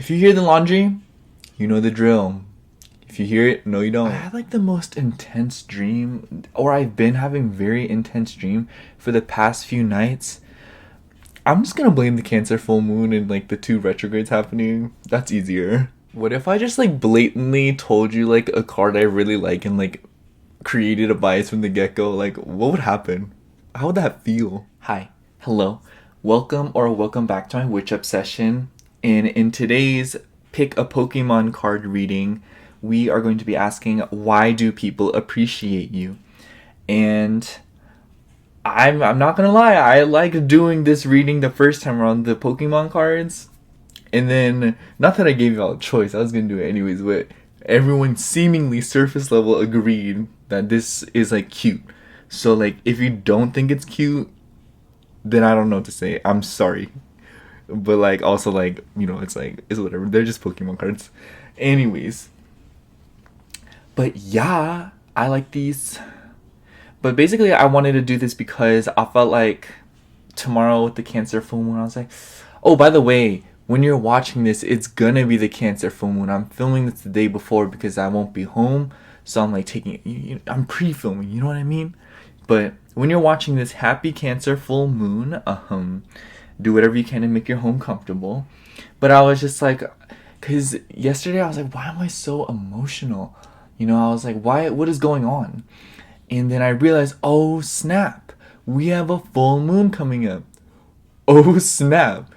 If you hear the laundry, you know the drill. If you hear it, no you don't. I had like the most intense dream, or I've been having very intense dream for the past few nights. I'm just gonna blame the Cancer full moon and like the two retrogrades happening. That's easier. What if I just like blatantly told you like a card I really like and like created a bias from the get-go? Like what would happen? How would that feel? Hi. Hello. Welcome back to my witch obsession. And in today's pick a Pokemon card reading, we are going to be asking, why do people appreciate you? And I'm not gonna lie, I like doing this reading the first time around, the Pokemon cards. And then, not that I gave y'all a choice, I was gonna do it anyways, but everyone seemingly surface level agreed that this is like cute. So like, if you don't think it's cute, then I don't know what to say. I'm sorry. But like, also like, you know, it's like, it's whatever. They're just Pokemon cards. Anyways. But yeah, I like these. But basically, I wanted to do this because I felt like tomorrow with the Cancer full moon, I was like, oh, by the way, when you're watching this, it's gonna be the Cancer full moon. I'm filming this the day before because I won't be home. So I'm like I'm pre-filming, you know what I mean? But when you're watching this, happy Cancer full moon. Do whatever you can to make your home comfortable. But I was just like, because yesterday I was like, why am I so emotional? You know, I was like, what is going on? And then I realized, oh snap, we have a full moon coming up. Oh snap,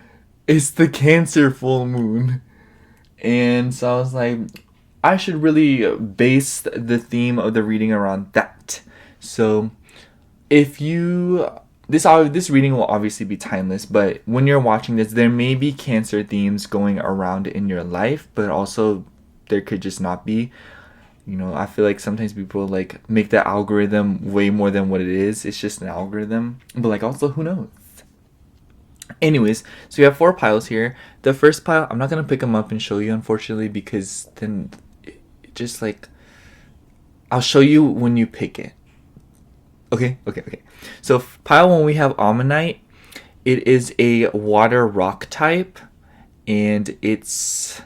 it's the Cancer full moon. And so I was like, I should really base the theme of the reading around that. So if you this reading will obviously be timeless, but when you're watching this, there may be Cancer themes going around in your life, but also there could just not be. You know, I feel like sometimes people like make the algorithm way more than what it is. It's just an algorithm. But like, also, who knows? Anyways, so we have 4 piles here. The first pile, I'm not going to pick them up and show you, unfortunately, because then it just like, I'll show you when you pick it. Okay. So pile 1, we have Omanyte. It is a water rock type, and it's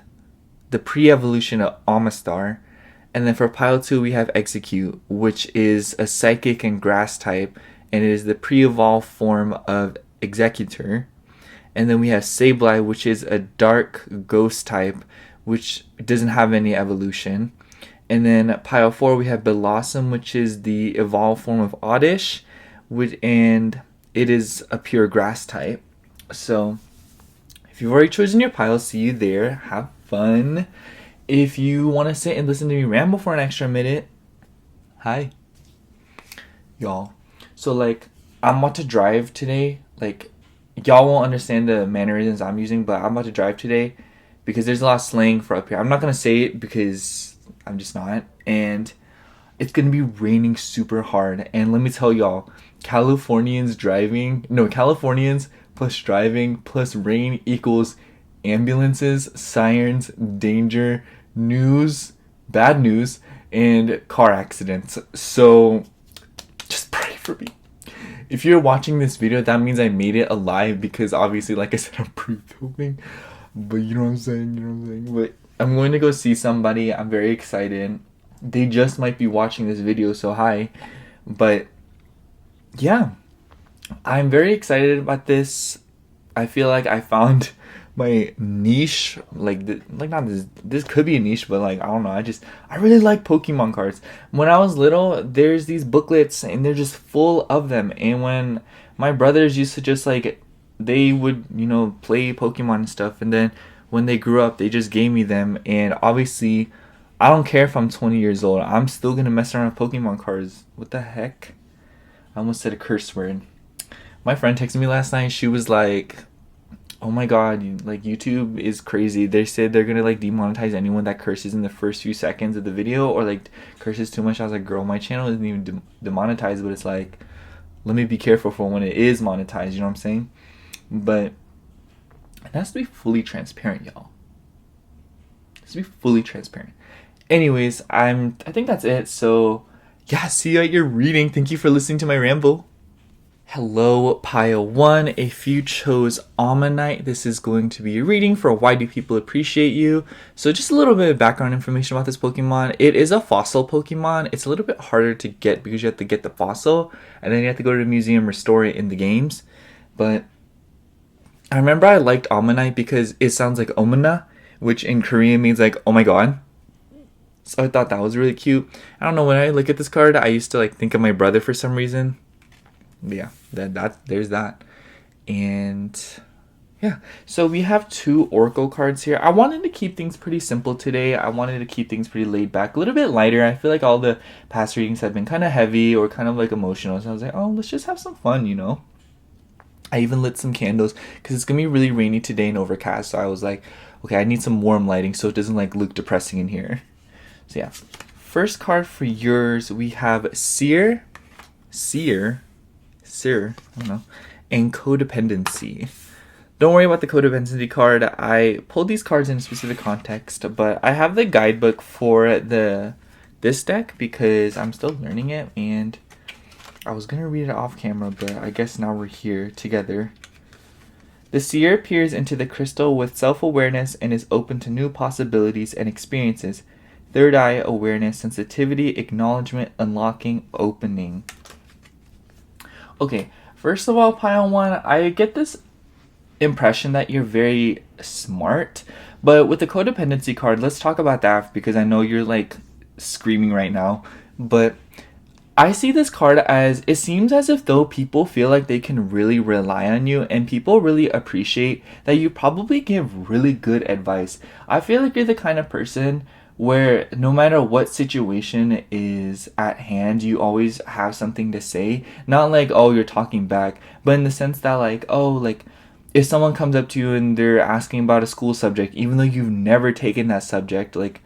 the pre-evolution of Omastar. And then for pile 2, we have Exeggcute, which is a psychic and grass type, and it is the pre-evolved form of Exeggutor. And then we have Sableye, which is a dark ghost type, which doesn't have any evolution. And then pile 4, we have Bellossom, which is the evolved form of Oddish, and it is a pure grass type. So if you've already chosen your pile, see you there. Have fun. If you want to sit and listen to me ramble for an extra minute, hi. Y'all. So like, I'm about to drive today. Like, y'all won't understand the mannerisms I'm using, but I'm about to drive today because there's a lot of slang for up here. I'm not going to say it because I'm just not. And it's going to be raining super hard. And let me tell y'all, Californians plus driving plus rain equals ambulances, sirens, danger, news, bad news, and car accidents. So just pray for me. If you're watching this video, that means I made it alive because obviously, like I said, I'm pre-filming. But you know what I'm saying? But I'm going to go see somebody. I'm very excited. They just might be watching this video, so hi. But yeah, I'm very excited about this. I feel like I found my niche. This could be a niche, but like, I don't know. I really like Pokemon cards. When I was little, there's these booklets and they're just full of them. And when my brothers used to just like, they would, you know, play Pokemon and stuff, and then when they grew up, they just gave me them. And obviously, I don't care if I'm 20 years old, I'm still gonna mess around with Pokemon cards. What the heck? I almost said a curse word. My friend texted me last night. She was like, oh my god, like, YouTube is crazy. They said they're gonna like demonetize anyone that curses in the first few seconds of the video or like curses too much. I was like, girl, my channel isn't even demonetized, but it's like, let me be careful for when it is monetized, you know what I'm saying? But it has to be fully transparent, y'all. It has to be fully transparent. Anyways, I think that's it. So yeah, see you at your reading. Thank you for listening to my ramble. Hello, Pile 1. If you chose Omanyte, this is going to be a reading for Why Do People Appreciate You? So just a little bit of background information about this Pokemon. It is a fossil Pokemon. It's a little bit harder to get because you have to get the fossil, and then you have to go to the museum, restore it in the games. But I remember I liked Omanyte because it sounds like Omana, which in Korean means like, oh my god. So I thought that was really cute. I don't know, when I look at this card, I used to like think of my brother for some reason. But yeah, there's that. And yeah, so we have 2 Oracle cards here. I wanted to keep things pretty simple today. I wanted to keep things pretty laid back, a little bit lighter. I feel like all the past readings have been kind of heavy or kind of like emotional. So I was like, oh, let's just have some fun, you know? I even lit some candles because it's going to be really rainy today and overcast. So I was like, okay, I need some warm lighting so it doesn't like look depressing in here. So yeah, first card for yours, we have Seer, I don't know, and Codependency. Don't worry about the Codependency card. I pulled these cards in a specific context, but I have the guidebook for this deck because I'm still learning it, and I was going to read it off camera, but I guess now we're here together. The seer peers into the crystal with self-awareness and is open to new possibilities and experiences. Third eye awareness, sensitivity, acknowledgement, unlocking, opening. Okay, first of all, Pile 1, I get this impression that you're very smart, but with the Codependency card, let's talk about that because I know you're like screaming right now, but I see this card as, it seems as if though people feel like they can really rely on you and people really appreciate that you probably give really good advice. I feel like you're the kind of person where no matter what situation is at hand, you always have something to say. Not like, oh, you're talking back, but in the sense that like, oh, like if someone comes up to you and they're asking about a school subject, even though you've never taken that subject, like,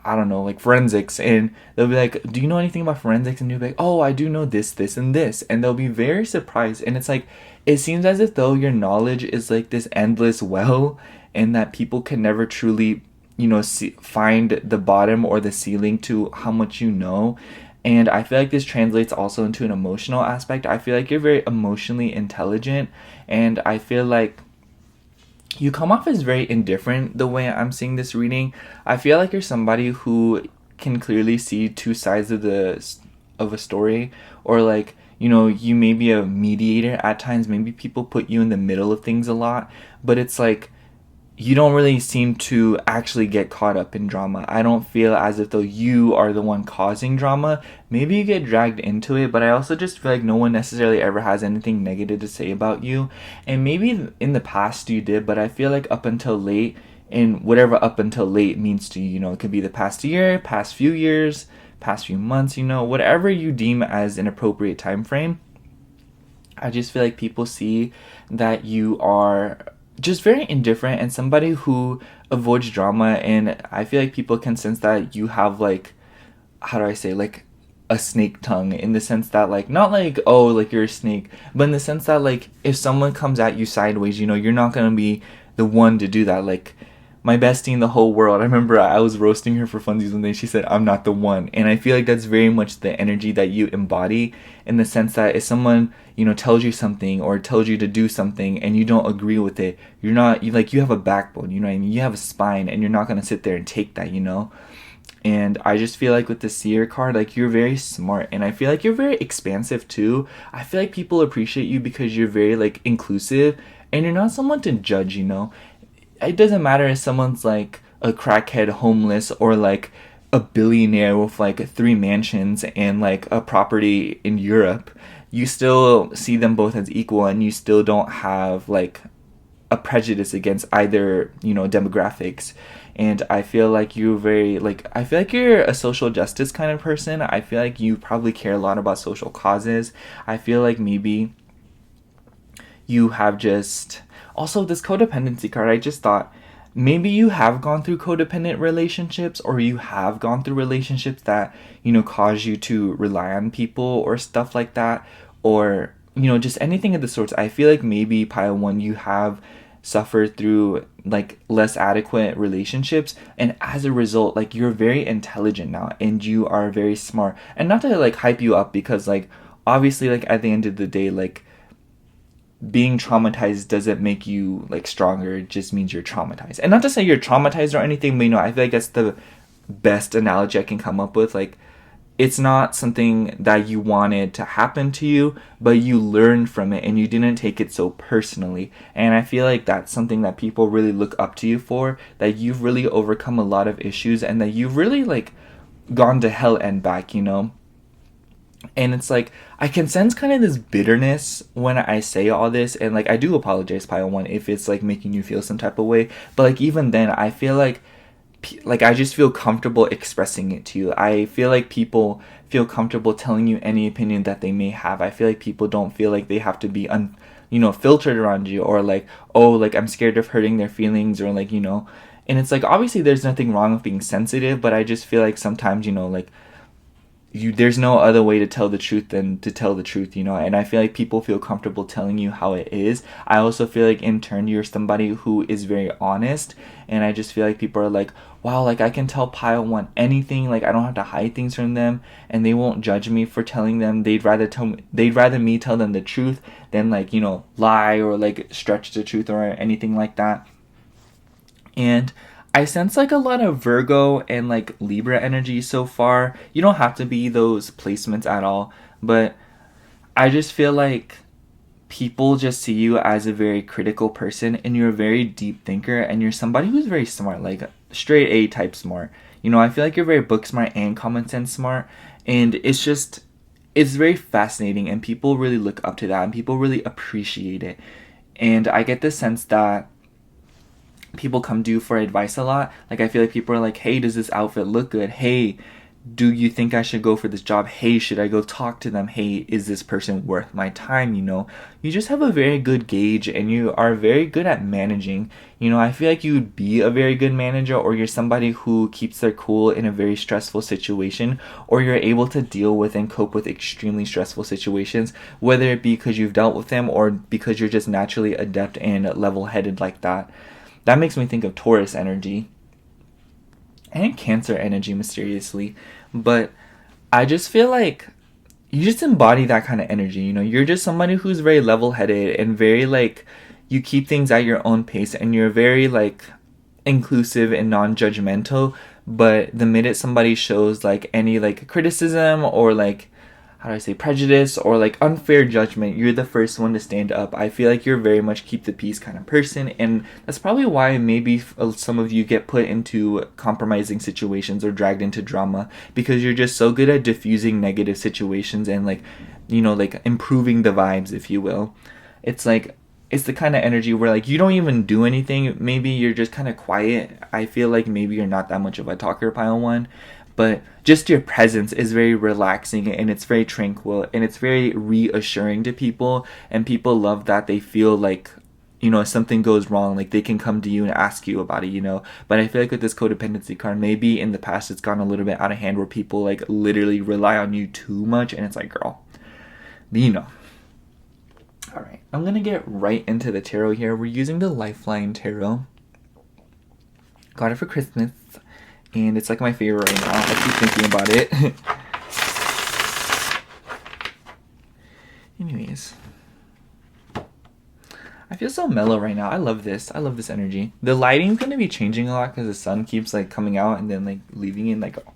I don't know, like forensics, and they'll be like, do you know anything about forensics? And you'll be like, oh, I do know this, this, and this. And they'll be very surprised. And it's like, it seems as if though your knowledge is like this endless well, and that people can never truly, you know, find the bottom or the ceiling to how much you know. And I feel like this translates also into an emotional aspect. I feel like you're very emotionally intelligent, and I feel like you come off as very indifferent the way I'm seeing this reading. I feel like you're somebody who can clearly see 2 sides of a story, or like, you know, you may be a mediator at times. Maybe people put you in the middle of things a lot, but it's like you don't really seem to actually get caught up in drama. I don't feel as if though you are the one causing drama. Maybe you get dragged into it, but I also just feel like no one necessarily ever has anything negative to say about you. And maybe in the past you did, but I feel like up until late, and whatever up until late means to you, you know, it could be the past year, past few years, past few months, you know, whatever you deem as an appropriate time frame. I just feel like people see that you are just very indifferent and somebody who avoids drama, and I feel like people can sense that you have like, how do I say, like a snake tongue, in the sense that like, not like, oh, like you're a snake, but in the sense that like if someone comes at you sideways, you know, you're not gonna be the one to do that. Like my bestie in the whole world, I remember I was roasting her for funsies one day. She said, I'm not the one. And I feel like that's very much the energy that you embody, in the sense that if someone, you know, tells you something or tells you to do something and you don't agree with it, you're not, you have a backbone, you know what I mean? You have a spine, and you're not going to sit there and take that, you know? And I just feel like with the Seer card, like you're very smart, and I feel like you're very expansive too. I feel like people appreciate you because you're very like inclusive, and you're not someone to judge, you know? It doesn't matter if someone's like a crackhead homeless or like a billionaire with like 3 mansions and like a property in Europe. You still see them both as equal, and you still don't have like a prejudice against either, you know, demographics. And I feel like you're very like, I feel like you're a social justice kind of person. I feel like you probably care a lot about social causes. I feel like maybe you have just, also this codependency card, I just thought maybe you have gone through codependent relationships, or you have gone through relationships that, you know, cause you to rely on people or stuff like that, or, you know, just anything of the sorts. I feel like maybe Pile 1, you have suffered through like less adequate relationships, and as a result, like you're very intelligent now and you are very smart. And not to like hype you up, because like, obviously, like, at the end of the day, like, being traumatized doesn't make you, like, stronger. It just means you're traumatized. And not to say you're traumatized or anything, but, I feel like that's the best analogy I can come up with. Like, it's not something that you wanted to happen to you, but you learned from it and you didn't take it so personally. And I feel like that's something that people really look up to you for, that you've really overcome a lot of issues and that you've really, like, gone to hell and back, And it's like, I can sense kind of this bitterness when I say all this, and, like, I do apologize, Pile 1, if it's, like, making you feel some type of way. But, like, even then, I feel like I just feel comfortable expressing it to you. I feel like people feel comfortable telling you any opinion that they may have. I feel like people don't feel like they have to be filtered around you, or like, oh, like, I'm scared of hurting their feelings, or like, and it's like, obviously there's nothing wrong with being sensitive, but I just feel like sometimes, like, there's no other way to tell the truth than to tell the truth, and I feel like people feel comfortable telling you how it is. I also feel like in turn you're somebody who is very honest, and I just feel like people are like, wow, like, I can tell Pile 1 anything, like, I don't have to hide things from them, and they won't judge me for telling them. They'd rather me tell them the truth than, like, lie or, like, stretch the truth or anything like that. And I sense, like, a lot of Virgo and, like, Libra energy so far. You don't have to be those placements at all, but I just feel like people just see you as a very critical person, and you're a very deep thinker, and you're somebody who's very smart, like straight A type smart. I feel like you're very book smart and common sense smart, and it's very fascinating, and people really look up to that, and people really appreciate it. And I get the sense that people come to you for advice a lot. Like, I feel like people are like, hey, does this outfit look good? Hey, do you think I should go for this job? Hey, should I go talk to them? Hey, is this person worth my time? You just have a very good gauge, and you are very good at managing. I feel like you would be a very good manager, or you're somebody who keeps their cool in a very stressful situation, or you're able to deal with and cope with extremely stressful situations, whether it be because you've dealt with them or because you're just naturally adept and level-headed like that. That makes me think of Taurus energy and Cancer energy, mysteriously. But I just feel like you just embody that kind of energy. You're just somebody who's very level-headed and very, like, you keep things at your own pace, and you're very, like, inclusive and non-judgmental. But the minute somebody shows, like, any, like, criticism or, like, how do I say, prejudice or, like, unfair judgment, you're the first one to stand up. I feel like you're very much keep the peace kind of person, and that's probably why maybe some of you get put into compromising situations or dragged into drama, because you're just so good at diffusing negative situations and, like, like, improving the vibes, if you will. It's like, it's the kind of energy where, like, you don't even do anything. Maybe you're just kind of quiet. I feel like maybe you're not that much of a talker, Pile 1. But just your presence is very relaxing, and it's very tranquil, and it's very reassuring to people, and people love that. They feel like, if something goes wrong, like, they can come to you and ask you about it, But I feel like with this codependency card, maybe in the past it's gone a little bit out of hand, where people, like, literally rely on you too much, and it's like, girl, Alright, I'm going to get right into the tarot here. We're using the Lifeline Tarot. Got it for Christmas. And it's, like, my favorite right now. I keep thinking about it. Anyways. I feel so mellow right now. I love this. I love this energy. The lighting's going to be changing a lot because the sun keeps, like, coming out and then, like, leaving in, like, oh.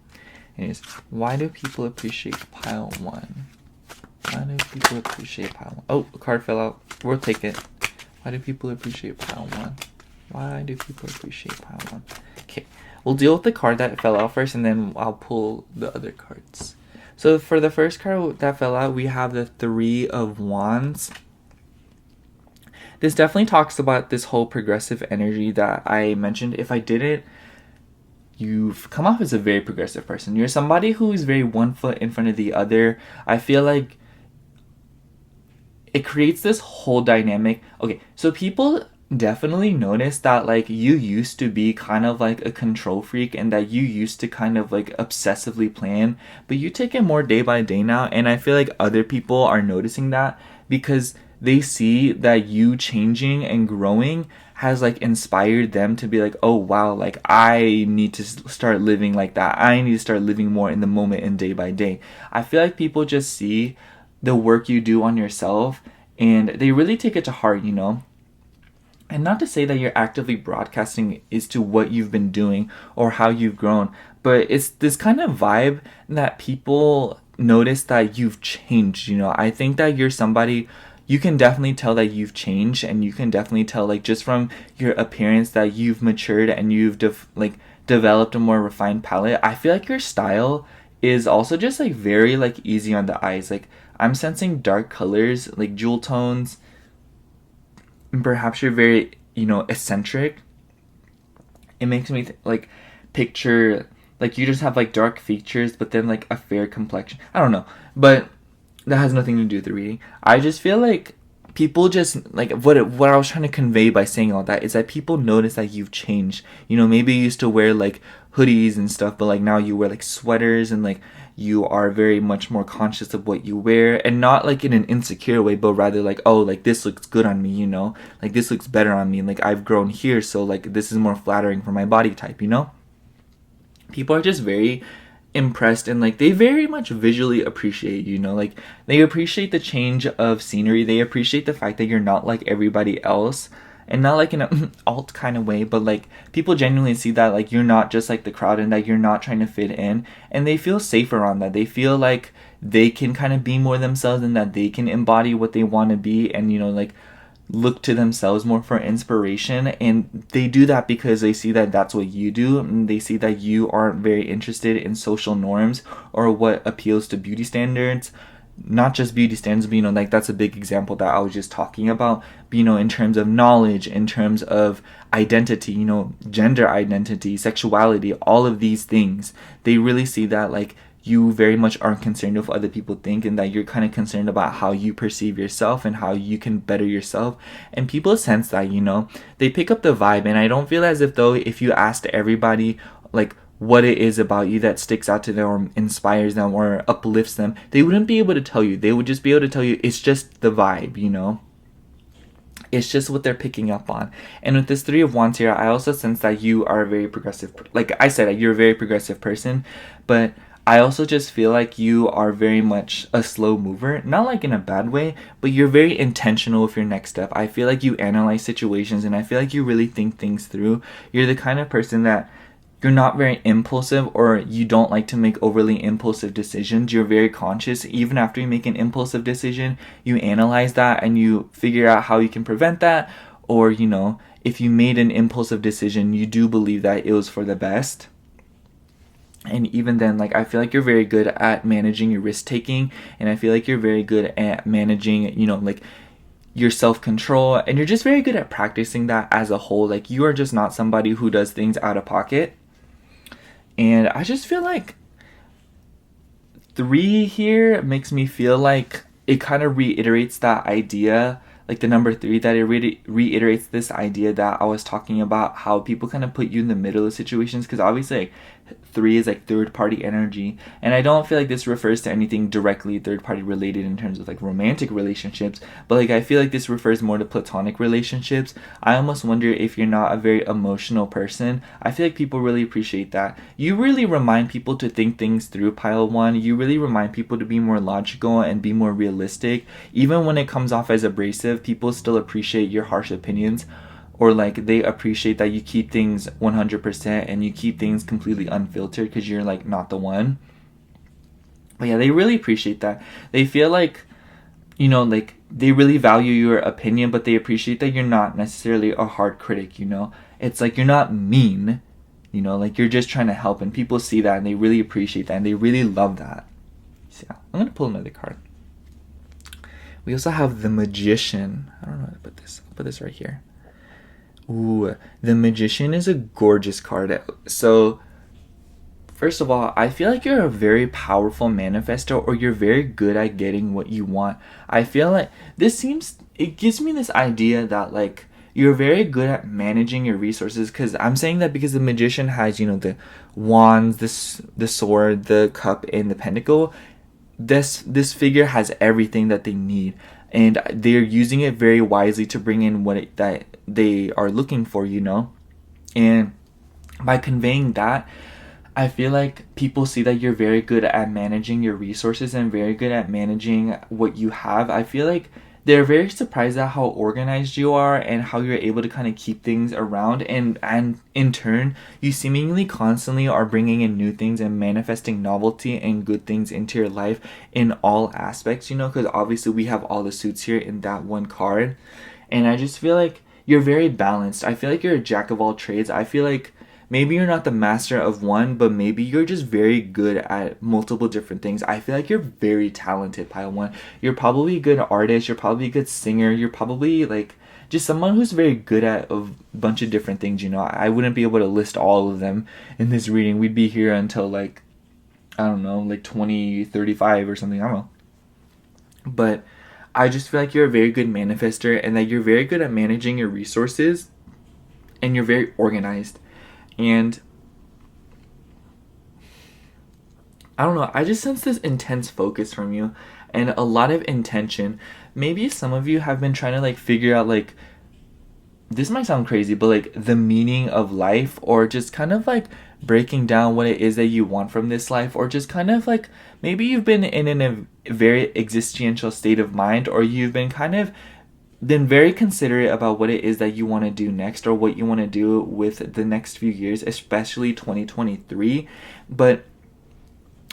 Anyways. Why do people appreciate Pile 1? Why do people appreciate Pile 1? Oh, a card fell out. We'll take it. Why do people appreciate Pile 1? Why do people appreciate Pile 1? Okay. We'll deal with the card that fell out first, and then I'll pull the other cards. So for the first card that fell out, we have the 3 of Wands. This definitely talks about this whole progressive energy that I mentioned. If I didn't, you've come off as a very progressive person. You're somebody who is very one foot in front of the other. I feel like it creates this whole dynamic. Okay, so people definitely notice that, like, you used to be kind of like a control freak, and that you used to kind of, like, obsessively plan, but you take it more day by day now. And I feel like other people are noticing that, because they see that you changing and growing has, like, inspired them to be like, oh wow, like, I need to start living like that. I need to start living more in the moment and day by day. I feel like people just see the work you do on yourself, and they really take it to heart, you know. And not to say that you're actively broadcasting as to what you've been doing or how you've grown, but it's this kind of vibe that people notice that you've changed, you know. I think that you're somebody, you can definitely tell that you've changed, and you can definitely tell, like, just from your appearance that you've matured and you've developed a more refined palette. I feel like your style is also just like very like easy on the eyes. Like, I'm sensing dark colors, like jewel tones, and perhaps you're very, you know, eccentric. It makes me like picture like you just have like dark features but then like a fair complexion. I don't know, but that has nothing to do with the reading. I just feel like people just like what I was trying to convey by saying all that is that people notice that you've changed. You know, maybe you used to wear like hoodies and stuff, but like now you wear like sweaters, and like you are very much more conscious of what you wear, and not like in an insecure way, but rather like, oh, like this looks good on me, you know, like this looks better on me, like I've grown here, so like this is more flattering for my body type, you know. People are just very impressed, and like they very much visually appreciate, you know, like they appreciate the change of scenery, they appreciate the fact that you're not like everybody else, and not like in an alt kind of way, but like people genuinely see that like you're not just like the crowd, and that you're not trying to fit in, and they feel safer on that. They feel like they can kind of be more themselves, and that they can embody what they want to be, and you know, like look to themselves more for inspiration. And they do that because they see that that's what you do, and they see that you aren't very interested in social norms or what appeals to beauty standards. Not just beauty standards, but you know, like that's a big example that I was just talking about. But, you know, in terms of knowledge, in terms of identity, you know, gender identity, sexuality, all of these things, they really see that like you very much aren't concerned with what other people think, and that you're kind of concerned about how you perceive yourself and how you can better yourself. And people sense that, you know, they pick up the vibe. And I don't feel as if though if you asked everybody like what it is about you that sticks out to them or inspires them or uplifts them, they wouldn't be able to tell you. They would just be able to tell you it's just the vibe, you know. It's just what they're picking up on. And with this Three of Wands here, I also sense that you are a very progressive, like I said, you're a very progressive person, but I also just feel like you are very much a slow mover, not like in a bad way, but you're very intentional with your next step. I feel like you analyze situations, and I feel like you really think things through. You're the kind of person that you're not very impulsive, or you don't like to make overly impulsive decisions. You're very conscious. Even after you make an impulsive decision, you analyze that and you figure out how you can prevent that. Or, you know, if you made an impulsive decision, you do believe that it was for the best. And even then, like, I feel like you're very good at managing your risk taking, and I feel like you're very good at managing, you know, like your self-control, and you're just very good at practicing that as a whole. Like, you are just not somebody who does things out of pocket. And I just feel like 3 here makes me feel like it kind of reiterates that idea, like the number 3, that it reiterates this idea that I was talking about, how people kind of put you in the middle of situations, because obviously like 3 is like third party energy, and I don't feel like this refers to anything directly third party related in terms of like romantic relationships, but like I feel like this refers more to platonic relationships. I almost wonder if you're not a very emotional person. I feel like people really appreciate that. You really remind people to think things through, pile 1. You really remind people to be more logical and be more realistic. Even when it comes off as abrasive, people still appreciate your harsh opinions, or like they appreciate that you keep things 100% and you keep things completely unfiltered because you're like not the one. But yeah, they really appreciate that. They feel like, you know, like they really value your opinion, but they appreciate that you're not necessarily a hard critic, you know. It's like you're not mean, you know, like you're just trying to help, and people see that and they really appreciate that and they really love that. So yeah, I'm gonna pull another card. We also have the Magician. I don't know how to put this. I'll put this right here. Ooh, the Magician is a gorgeous card. So, first of all, I feel like you're a very powerful manifestor, or you're very good at getting what you want. I feel like it gives me this idea that like you're very good at managing your resources, because I'm saying that because the Magician has, you know, the wands, the sword, the cup, and the pentacle. This figure has everything that they need, and they're using it very wisely to bring in that they are looking for, you know. And by conveying that, I feel like people see that you're very good at managing your resources and very good at managing what you have. I feel like they're very surprised at how organized you are and how you're able to kind of keep things around, and in turn you seemingly constantly are bringing in new things and manifesting novelty and good things into your life in all aspects, you know, because obviously we have all the suits here in that one card. And I just feel like you're very balanced. I feel like you're a jack of all trades. I feel like maybe you're not the master of one, but maybe you're just very good at multiple different things. I feel like you're very talented, Pile One. You're probably a good artist. You're probably a good singer. You're probably like just someone who's very good at a bunch of different things, you know. I wouldn't be able to list all of them in this reading. We'd be here until like, I don't know, like 2035 or something. I don't know. But I just feel like you're a very good manifester and that you're very good at managing your resources and you're very organized. And I don't know, I just sense this intense focus from you and a lot of intention. Maybe some of you have been trying to like figure out like, this might sound crazy, but like the meaning of life, or just kind of like breaking down what it is that you want from this life, or just kind of like maybe you've been in a very existential state of mind, or you've been kind of been very considerate about what it is that you want to do next, or what you want to do with the next few years, especially 2023. But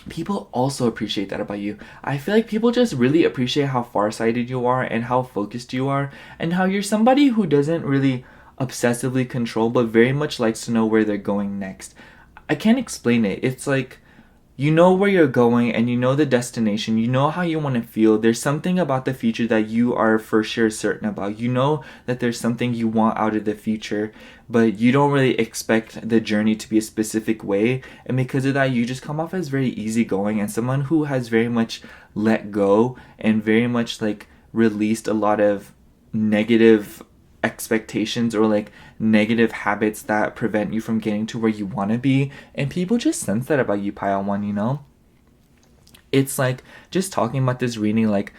people also appreciate that about you. I feel like people just really appreciate how farsighted you are and how focused you are, and how you're somebody who doesn't really obsessively control but very much likes to know where they're going next. I can't explain it. It's like you know where you're going and you know the destination. You know how you want to feel. There's something about the future that you are for sure certain about. You know that there's something you want out of the future, but you don't really expect the journey to be a specific way. And because of that, you just come off as very easygoing and someone who has very much let go and very much like released a lot of negative expectations or like negative habits that prevent you from getting to where you want to be. And people just sense that about you, Pile One, you know. It's like just talking about this reading, like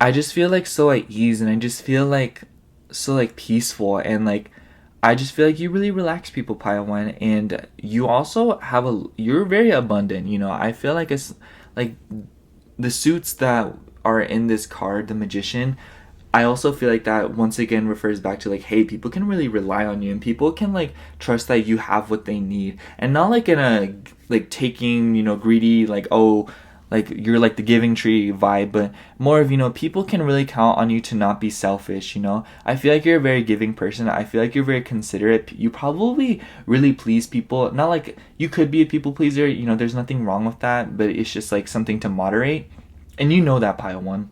I just feel like so at ease, and I just feel like so like peaceful, and like I just feel like you really relax people, Pile One. And you also have you're very abundant, you know. I feel like it's like the suits that are in this card, the Magician, I also feel like that once again refers back to like, hey, people can really rely on you and people can like trust that you have what they need, and not like in a like taking, you know, greedy, like, oh, like you're like the giving tree vibe, but more of, you know, people can really count on you to not be selfish, you know. I feel like you're a very giving person. I feel like you're very considerate. You probably really please people. Not like you could be a people pleaser, you know, there's nothing wrong with that, but it's just like something to moderate. And you know that, Pile One.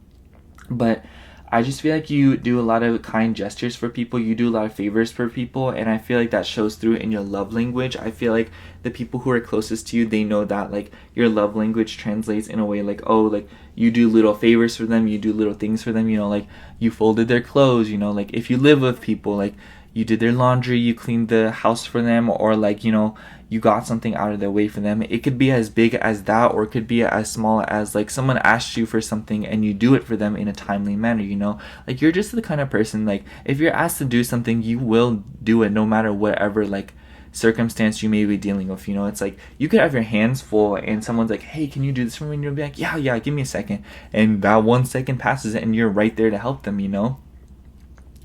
But I just feel like you do a lot of kind gestures for people. You do a lot of favors for people. And I feel like that shows through in your love language. I feel like the people who are closest to you, they know that like your love language translates in a way like, oh, like you do little favors for them. You do little things for them. You know, like you folded their clothes. You know, like if you live with people, like you did their laundry, you cleaned the house for them, or like, you know, you got something out of their way for them. It could be as big as that, or it could be as small as like someone asked you for something and you do it for them in a timely manner, you know. Like you're just the kind of person, like if you're asked to do something, you will do it no matter whatever like circumstance you may be dealing with, you know. It's like you could have your hands full and someone's like, hey, can you do this for me? And you'll be like, yeah, give me a second. And that 1 second passes and you're right there to help them, you know.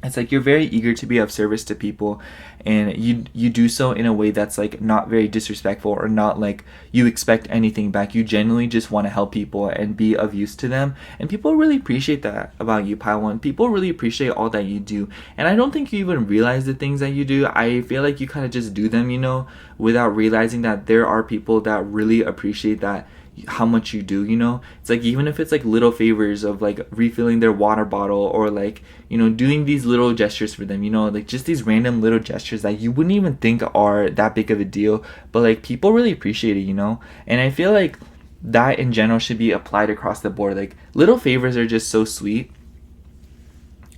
It's like you're very eager to be of service to people, and you do so in a way that's like not very disrespectful, or not like you expect anything back. You genuinely just want to help people and be of use to them, and people really appreciate that about you, Pile One. People really appreciate all that you do, and I don't think you even realize the things that you do. I feel like you kind of just do them, you know, without realizing that there are people that really appreciate that, how much you do, you know. It's like even if it's like little favors of like refilling their water bottle, or like, you know, doing these little gestures for them, you know, like just these random little gestures that you wouldn't even think are that big of a deal, but like people really appreciate it, you know. And I feel like that in general should be applied across the board. Like little favors are just so sweet,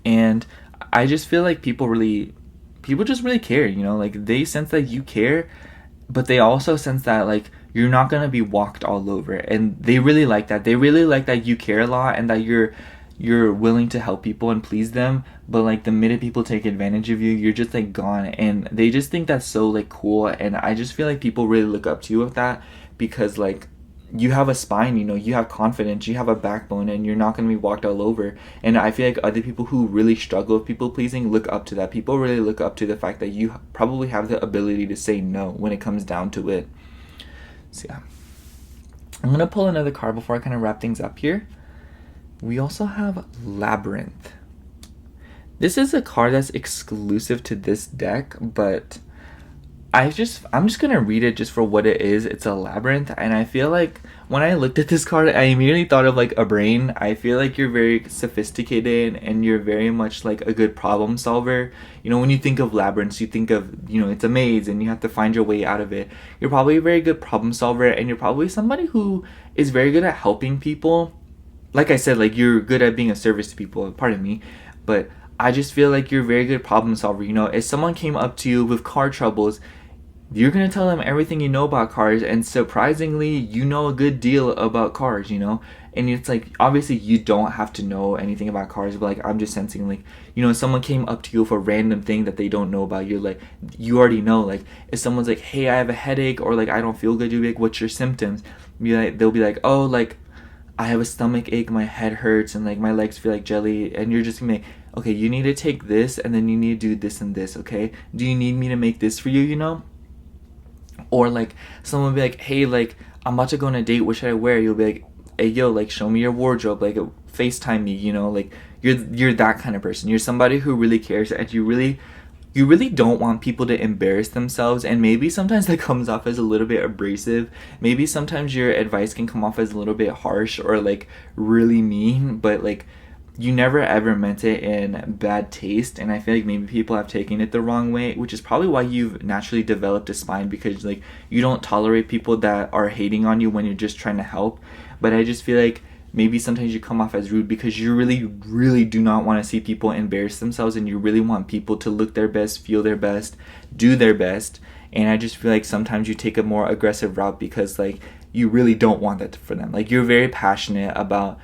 and I just feel like people just really care, you know. Like they sense that you care, but they also sense that like you're not gonna be walked all over, and they really like that. They really like that you care a lot, and that you're willing to help people and please them, but like the minute people take advantage of you, you're just like gone, and they just think that's so like cool. And I just feel like people really look up to you with that, because like you have a spine, you know, you have confidence, you have a backbone, and you're not going to be walked all over. And I feel like other people who really struggle with people pleasing look up to that. People really look up to the fact that you probably have the ability to say no when it comes down to it. So yeah, I'm going to pull another card before I kind of wrap things up here. We also have Labyrinth. This is a card that's exclusive to this deck, but I'm just gonna read it just for what it is. It's a labyrinth, and I feel like when I looked at this card, I immediately thought of like a brain. I feel like you're very sophisticated and you're very much like a good problem solver. You know, when you think of labyrinths, you think of, you know, it's a maze and you have to find your way out of it. You're probably a very good problem solver, and you're probably somebody who is very good at helping people. Like I said, like you're good at being a service to people, pardon me, but I just feel like you're a very good problem solver. You know, if someone came up to you with car troubles, you're going to tell them everything you know about cars, and surprisingly, you know a good deal about cars, you know? And it's like, obviously you don't have to know anything about cars, but like, I'm just sensing like, you know, if someone came up to you with a random thing that they don't know about, you're like, you already know. Like, if someone's like, hey, I have a headache, or like, I don't feel good, you'll be like, what's your symptoms? They'll be like, oh, like, I have a stomach ache, my head hurts, and like, my legs feel like jelly, and you're just gonna be like, okay, you need to take this, and then you need to do this and this, okay? Do you need me to make this for you, you know? Or like someone will be like, hey, like I'm about to go on a date, what should I wear? You'll be like, hey yo, like show me your wardrobe, like FaceTime me, you know? Like you're that kind of person. You're somebody who really cares, and you really don't want people to embarrass themselves. And maybe sometimes that comes off as a little bit abrasive. Maybe sometimes your advice can come off as a little bit harsh or like really mean, but like you never ever meant it in bad taste. And I feel like maybe people have taken it the wrong way, which is probably why you've naturally developed a spine, because like you don't tolerate people that are hating on you when you're just trying to help. But I just feel like maybe sometimes you come off as rude because you really do not want to see people embarrass themselves, and you really want people to look their best, feel their best, do their best. And I just feel like sometimes you take a more aggressive route because like you really don't want that for them. Like you're very passionate about,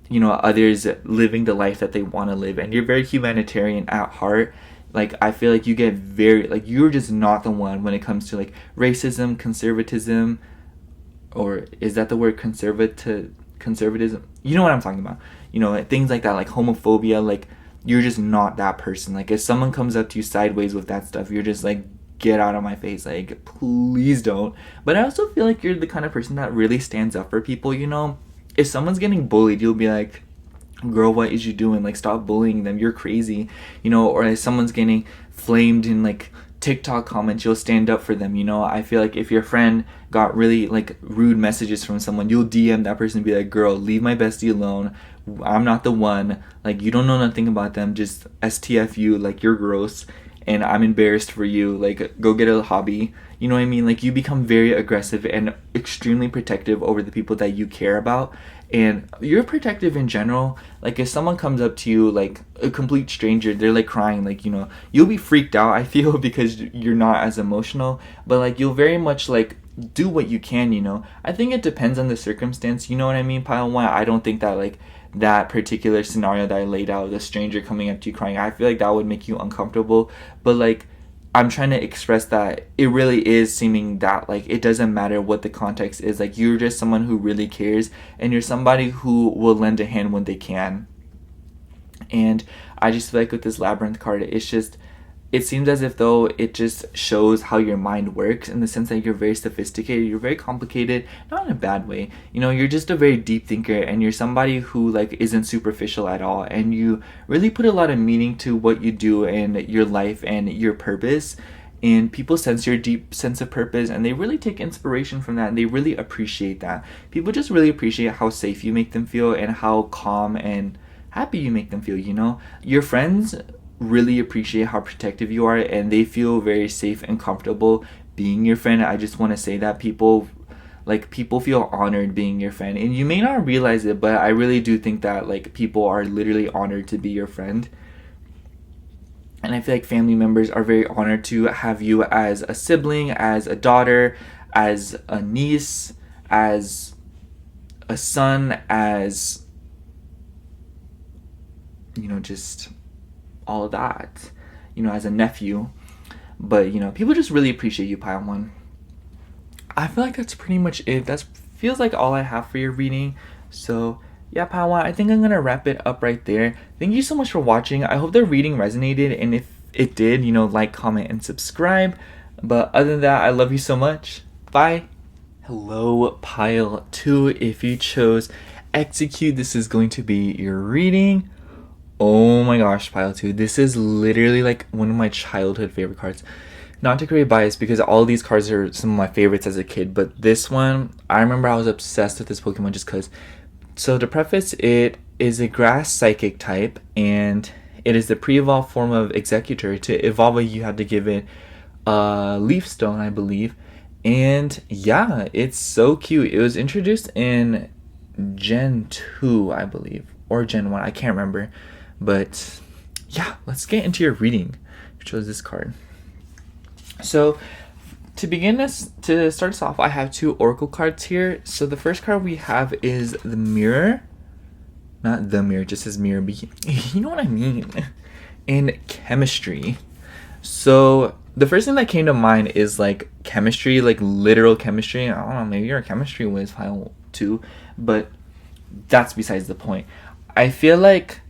you know, others living the life that they want to live, and you're very humanitarian at heart. Like I feel like you get very, like you're just not the one when it comes to like racism, conservatism, or is that the word, conservatism? You know what I'm talking about. You know, things like that, like homophobia. Like you're just not that person. Like if someone comes up to you sideways with that stuff, you're just like, get out of my face, like please don't. But I also feel like you're the kind of person that really stands up for people, you know? If someone's getting bullied, you'll be like, girl, what is you doing? Like, stop bullying them, you're crazy, you know? Or if someone's getting flamed in like TikTok comments, you'll stand up for them, you know? I feel like if your friend got really like rude messages from someone, you'll DM that person and be like, girl, leave my bestie alone, I'm not the one, like you don't know nothing about them, just STFU, like you're gross and I'm embarrassed for you, like go get a hobby. You know what I mean? Like you become very aggressive and extremely protective over the people that you care about. And you're protective in general. Like if someone comes up to you, like a complete stranger, they're like crying, like, you know, you'll be freaked out, I feel, because you're not as emotional. But like you'll very much like do what you can, you know? I think it depends on the circumstance, you know what I mean? Pile one, I don't think that like that particular scenario that I laid out, the stranger coming up to you crying, I feel like that would make you uncomfortable. But like I'm trying to express that it really is seeming that like it doesn't matter what the context is, like you're just someone who really cares, and you're somebody who will lend a hand when they can. And I just feel like with this Labyrinth card, it's just, it seems as if though it just shows how your mind works, in the sense that you're very sophisticated, you're very complicated, not in a bad way, you know, you're just a very deep thinker, and you're somebody who like isn't superficial at all, and you really put a lot of meaning to what you do in your life and your purpose. And people sense your deep sense of purpose, and they really take inspiration from that, and they really appreciate that. People just really appreciate how safe you make them feel and how calm and happy you make them feel, you know? Your friends really appreciate how protective you are, and they feel very safe and comfortable being your friend. I just want to say that people feel honored being your friend, and you may not realize it, but I really do think that like people are literally honored to be your friend. And I feel like family members are very honored to have you as a sibling, as a daughter, as a niece, as a son, as you know, just all of that, you know, as a nephew. But, you know, people just really appreciate you, pile one. I feel like that's pretty much it. That feels like all I have for your reading. So yeah, pile one, I think I'm gonna wrap it up right there. Thank you so much for watching. I hope the reading resonated, and if it did, you know, like, comment, and subscribe. But other than that, I love you so much. Bye. Hello, pile 2. If you chose Exeggcute, this is going to be your reading. Oh my gosh, pile 2. This is literally like one of my childhood favorite cards. Not to create bias, because all these cards are some of my favorites as a kid, but this one, I remember I was obsessed with this Pokemon just because. So to preface, it is a grass psychic type, and it is the pre-evolved form of Exeggutor. To evolve it, you have to give it a leaf stone, I believe. And yeah, it's so cute. It was introduced in Gen 2, I believe, or Gen 1, I can't remember. But yeah, let's get into your reading. I chose this card. So to start us off, I have 2 oracle cards here. So the first card we have is the Mirror. Not the Mirror, just says Mirror, but you know what I mean. And Chemistry. So the first thing that came to mind is like chemistry, like literal chemistry. I don't know, maybe you're a chemistry whiz, pile 2, but that's besides the point. I feel like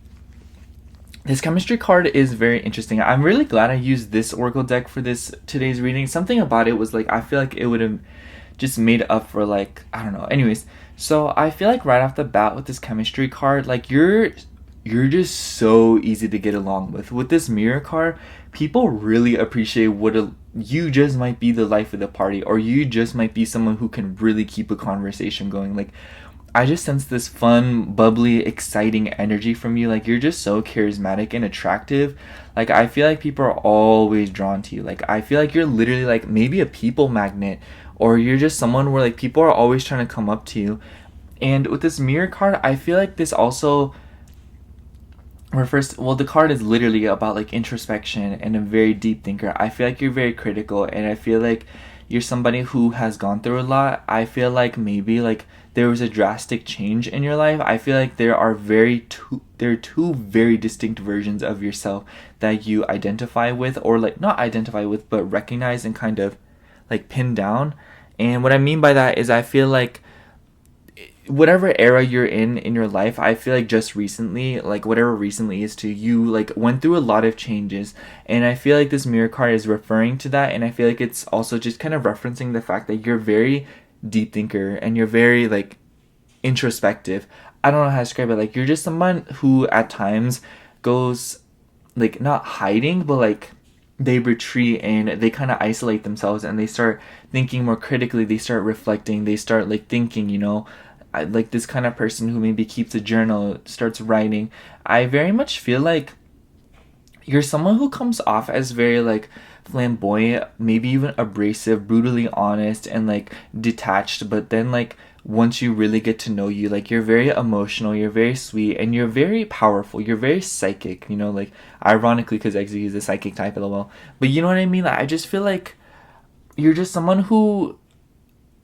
this chemistry card is very interesting. I'm really glad I used this oracle deck for today's reading. Something about it was like, I feel like it would have just made up for, like, I don't know. Anyways, so I feel like right off the bat with this chemistry card, like you're just so easy to get along with. With this Mirror card, people really appreciate you just might be the life of the party, or you just might be someone who can really keep a conversation going. Like, I just sense this fun, bubbly, exciting energy from you. Like, you're just so charismatic and attractive. Like, I feel like people are always drawn to you. Like, I feel like you're literally like maybe a people magnet, or you're just someone where like people are always trying to come up to you. And with this Mirror card, I feel like this also refers to, well, the card is literally about like introspection and a very deep thinker. I feel like you're very critical, and I feel like you're somebody who has gone through a lot. I feel like maybe like there was a drastic change in your life. I feel like there are two very distinct versions of yourself that you identify with, or like not identify with, but recognize and kind of like pin down. And what I mean by that is I feel like whatever era you're in your life, I feel like just recently, like whatever recently is to you, like went through a lot of changes, and I feel like this Mirror card is referring to that. And I feel like it's also just kind of referencing the fact that you're very deep thinker and you're very like introspective. I don't know how to describe it. Like, you're just someone who at times goes like not hiding, but like they retreat and they kind of isolate themselves, and they start thinking more critically. They start reflecting. They start like thinking, you know, like this kind of person who maybe keeps a journal, starts writing. I very much feel like you're someone who comes off as very like flamboyant, maybe even abrasive, brutally honest, and like detached. But then like once you really get to know you, like you're very emotional, you're very sweet, and you're very powerful. You're very psychic, you know, like ironically because Exeggcute is a psychic type, lol. But you know what I mean? Like, I just feel like you're just someone who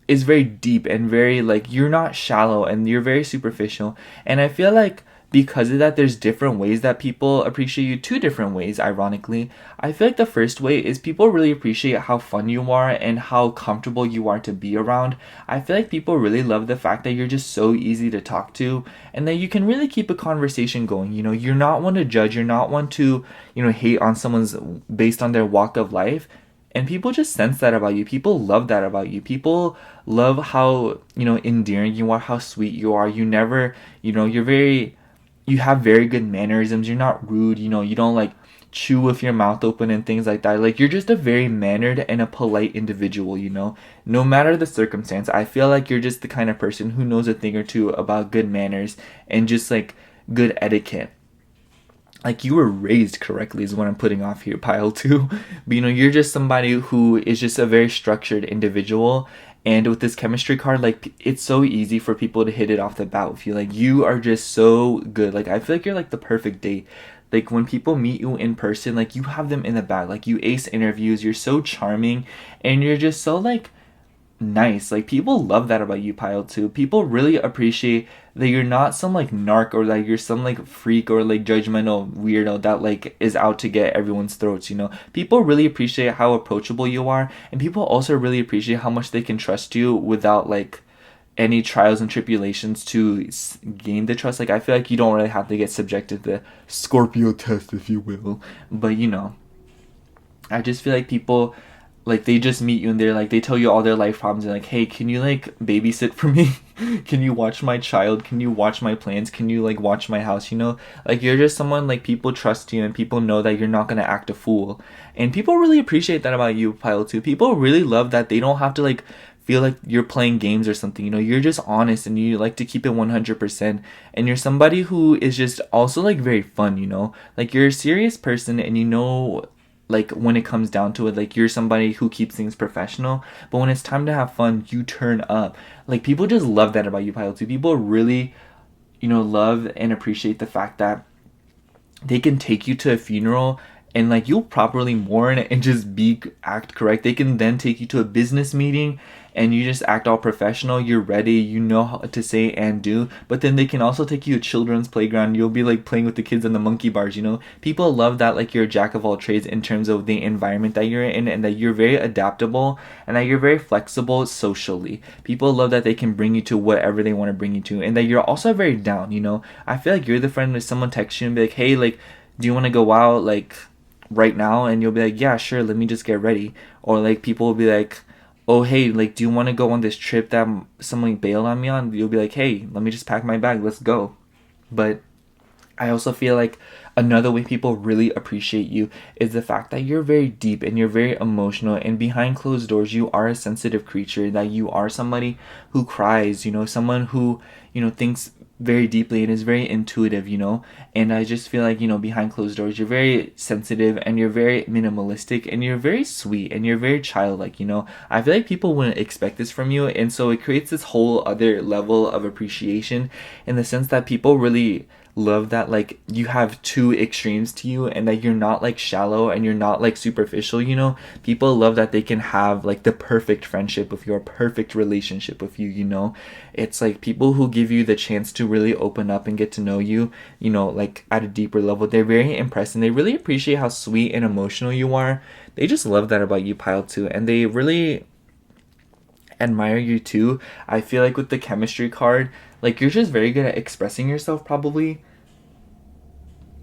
is very deep and very like, you're not shallow, and you're very superficial. And I feel like because of that, there's different ways that people appreciate you. 2 different ways, ironically. I feel like the first way is people really appreciate how fun you are and how comfortable you are to be around. I feel like people really love the fact that you're just so easy to talk to, and that you can really keep a conversation going. You know, you're not one to judge, you're not one to, you know, hate on someone's based on their walk of life. And people just sense that about you. People love that about you. People love how, you know, endearing you are, how sweet you are. You never, you know, you have very good mannerisms. You're not rude, you know, you don't like chew with your mouth open and things like that. Like, you're just a very mannered and a polite individual, you know. No matter the circumstance, I feel like you're just the kind of person who knows a thing or two about good manners and just like good etiquette. Like, you were raised correctly is what I'm putting off here, pile 2. But, you know, you're just somebody who is just a very structured individual. And with this chemistry card, like, it's so easy for people to hit it off the bat with you. Like, you are just so good. Like, I feel like you're like the perfect date. Like, when people meet you in person, like, you have them in the bag. Like, you ace interviews. You're so charming. And you're just so, like, nice. Like, people love that about you, Pile 2. People really appreciate that you're not some like narc, or like you're some like freak or like judgmental weirdo that like is out to get everyone's throats, you know. People really appreciate how approachable you are, and people also really appreciate how much they can trust you without like any trials and tribulations to gain the trust. Like, I feel like you don't really have to get subjected to the Scorpio test, if you will. But, you know, I just feel like people, like, they just meet you and they're like, they tell you all their life problems and like, hey, can you like babysit for me? Can you watch my child? Can you watch my plans? Can you like watch my house? You know, like, you're just someone, like, people trust you and people know that you're not gonna act a fool. And people really appreciate that about you, Pile 2. People really love that they don't have to like feel like you're playing games or something. You know, you're just honest and you like to keep it 100%. And you're somebody who is just also like very fun, you know? Like, you're a serious person, and you know, like, when it comes down to it, like, you're somebody who keeps things professional, but when it's time to have fun, you turn up. Like, people just love that about you, Pile 2. People really, you know, love and appreciate the fact that they can take you to a funeral and like you'll properly mourn and just act correct. They can then take you to a business meeting and you just act all professional. You're ready, you know how to say and do. But then they can also take you to children's playground. You'll be like playing with the kids on the monkey bars, you know. People love that like you're a jack of all trades in terms of the environment that you're in, and that you're very adaptable and that you're very flexible socially. People love that they can bring you to whatever they want to bring you to, and that you're also very down, you know. I feel like you're the friend if someone texts you and be like, hey, like, do you want to go out like right now? And you'll be like, yeah, sure, let me just get ready. Or like, people will be like, oh, hey, like, do you want to go on this trip that someone bailed on me on? You'll be like, hey, let me just pack my bag, let's go. But I also feel like another way people really appreciate you is the fact that you're very deep and you're very emotional, and behind closed doors you are a sensitive creature, that you are somebody who cries, you know, someone who, you know, thinks very deeply and is very intuitive, you know. And I just feel like, you know, behind closed doors you're very sensitive and you're very minimalistic and you're very sweet and you're very childlike, you know. I feel like people wouldn't expect this from you, and so it creates this whole other level of appreciation in the sense that people really love that like you have two extremes to you, and that you're not like shallow and you're not like superficial, you know. People love that they can have like the perfect friendship with you or perfect relationship with you, you know. It's like people who give you the chance to really open up and get to know you, you know, like at a deeper level. They're very impressed and they really appreciate how sweet and emotional you are. They just love that about you, Pile 2, and they really admire you too. I feel like with the chemistry card, like, you're just very good at expressing yourself, probably.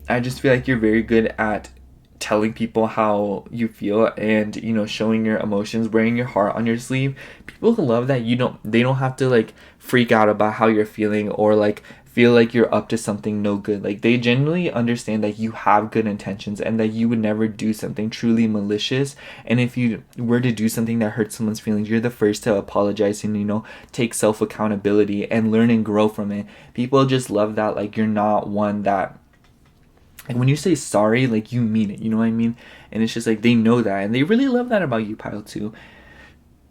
I just feel like you're very good at telling people how you feel and, you know, showing your emotions, wearing your heart on your sleeve. People love that they don't have to like freak out about how you're feeling or like feel like you're up to something no good. Like, they genuinely understand that you have good intentions and that you would never do something truly malicious. And if you were to do something that hurts someone's feelings, you're the first to apologize and, you know, take self accountability and learn and grow from it. People just love that like you're not one that, like, when you say sorry, like, you mean it, you know what I mean? And it's just like they know that and they really love that about you, Pile 2.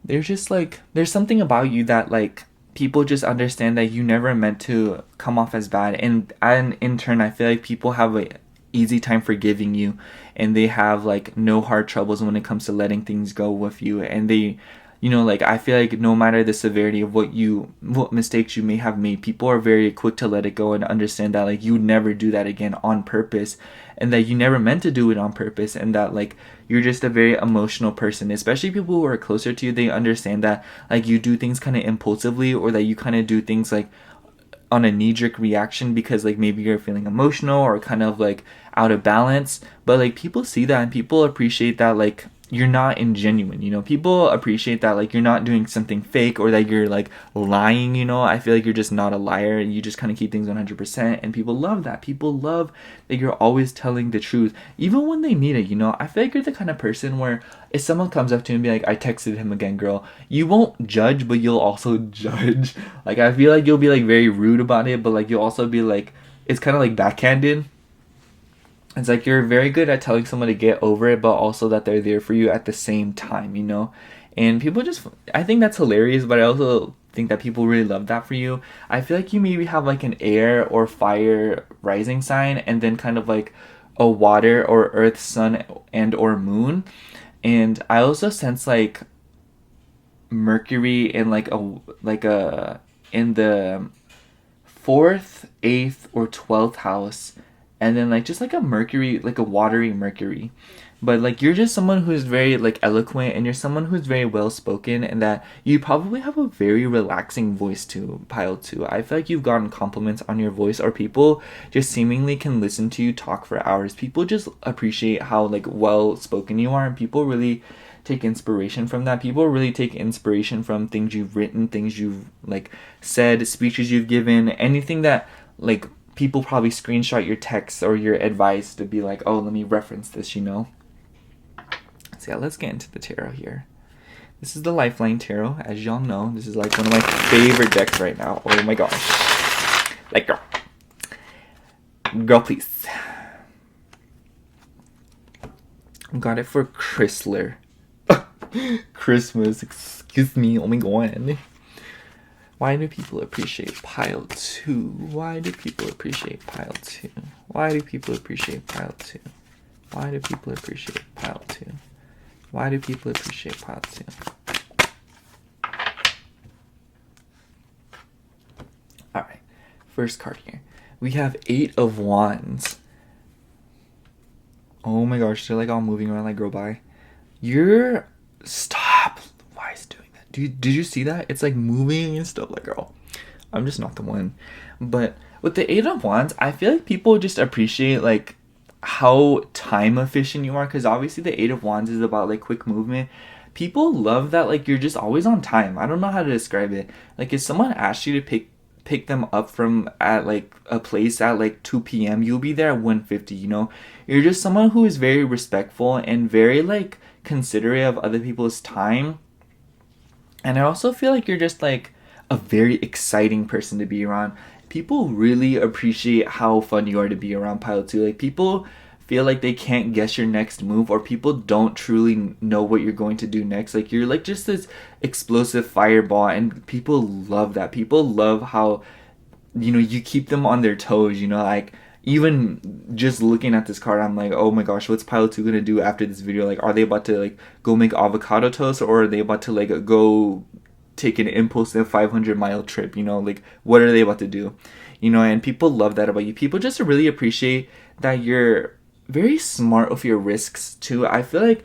There's just like, there's something about you that like people just understand that you never meant to come off as bad, and in turn I feel like people have a easy time forgiving you, and they have like no hard troubles when it comes to letting things go with you. And they, you know, like, I feel like no matter the severity of what mistakes you may have made, people are very quick to let it go and understand that like you would never do that again on purpose, and that you never meant to do it on purpose, and that like you're just a very emotional person. Especially people who are closer to you, they understand that like you do things kind of impulsively, or that you kind of do things like on a knee-jerk reaction because like maybe you're feeling emotional or kind of like out of balance. But like people see that and people appreciate that like you're not ingenuine, you know. People appreciate that like you're not doing something fake or that you're like lying, you know. I feel like you're just not a liar and you just kind of keep things 100%, and people love that. People love that you're always telling the truth even when they need it, you know. I feel like you're the kind of person where if someone comes up to you and be like, I texted him again, girl, you won't judge, but you'll also judge. Like, I feel like you'll be like very rude about it, but like you'll also be like, it's kind of like backhanded. It's like you're very good at telling someone to get over it, but also that they're there for you at the same time, you know? And people just, I think that's hilarious, but I also think that people really love that for you. I feel like you maybe have like an air or fire rising sign, and then kind of like a water or earth, sun, and or moon. And I also sense like Mercury in like a in the 4th, 8th, or 12th house, and then like just like a Mercury, like a watery Mercury. But like you're just someone who's very like eloquent, and you're someone who's very well spoken, and that you probably have a very relaxing voice too, pile two. I feel like you've gotten compliments on your voice, or people just seemingly can listen to you talk for hours. People just appreciate how like well spoken you are, and people really take inspiration from that. People really take inspiration from things you've written, things you've like said, speeches you've given, anything that like people probably screenshot your texts or your advice to be like, oh, let me reference this, you know. So yeah, let's get into the tarot here. This is the Lifeline Tarot, as y'all know. This is like one of my favorite decks right now. Oh my gosh. Like, girl. Girl, please. Got it for Chrysler. Christmas, excuse me. Oh my god. Why do people appreciate pile 2? Why do people appreciate pile 2? Why do people appreciate pile 2? Why do people appreciate pile 2? Why do people appreciate pile 2? Alright, first card here. We have 8 of Wands. Oh my gosh, they're like all moving around like girl bye. You're... Stop! Why is it doing that? Did you see that? It's like moving and stuff like girl. I'm just not the one. But with the 8 of Wands, I feel like people just appreciate like how time efficient you are, because obviously the 8 of Wands is about like quick movement. People love that like you're just always on time. I don't know how to describe it. Like if someone asked you to pick them up from at like a place at like 2 p.m, you'll be there at 1:50, you know. You're just someone who is very respectful and very like considerate of other people's time. And I also feel like you're just like a very exciting person to be around. People really appreciate how fun you are to be around, pile 2. Like people feel like they can't guess your next move, or people don't truly know what you're going to do next. Like you're like just this explosive fireball, and people love that. People love how, you know, you keep them on their toes, you know. Like even just looking at this card, I'm like, oh my gosh, what's pile 2 gonna do after this video? Like, are they about to like go make avocado toast, or are they about to like go take an impulsive 500-mile trip, you know? Like what are they about to do, you know? And people love that about you. People just really appreciate that you're very smart with your risks too. I feel like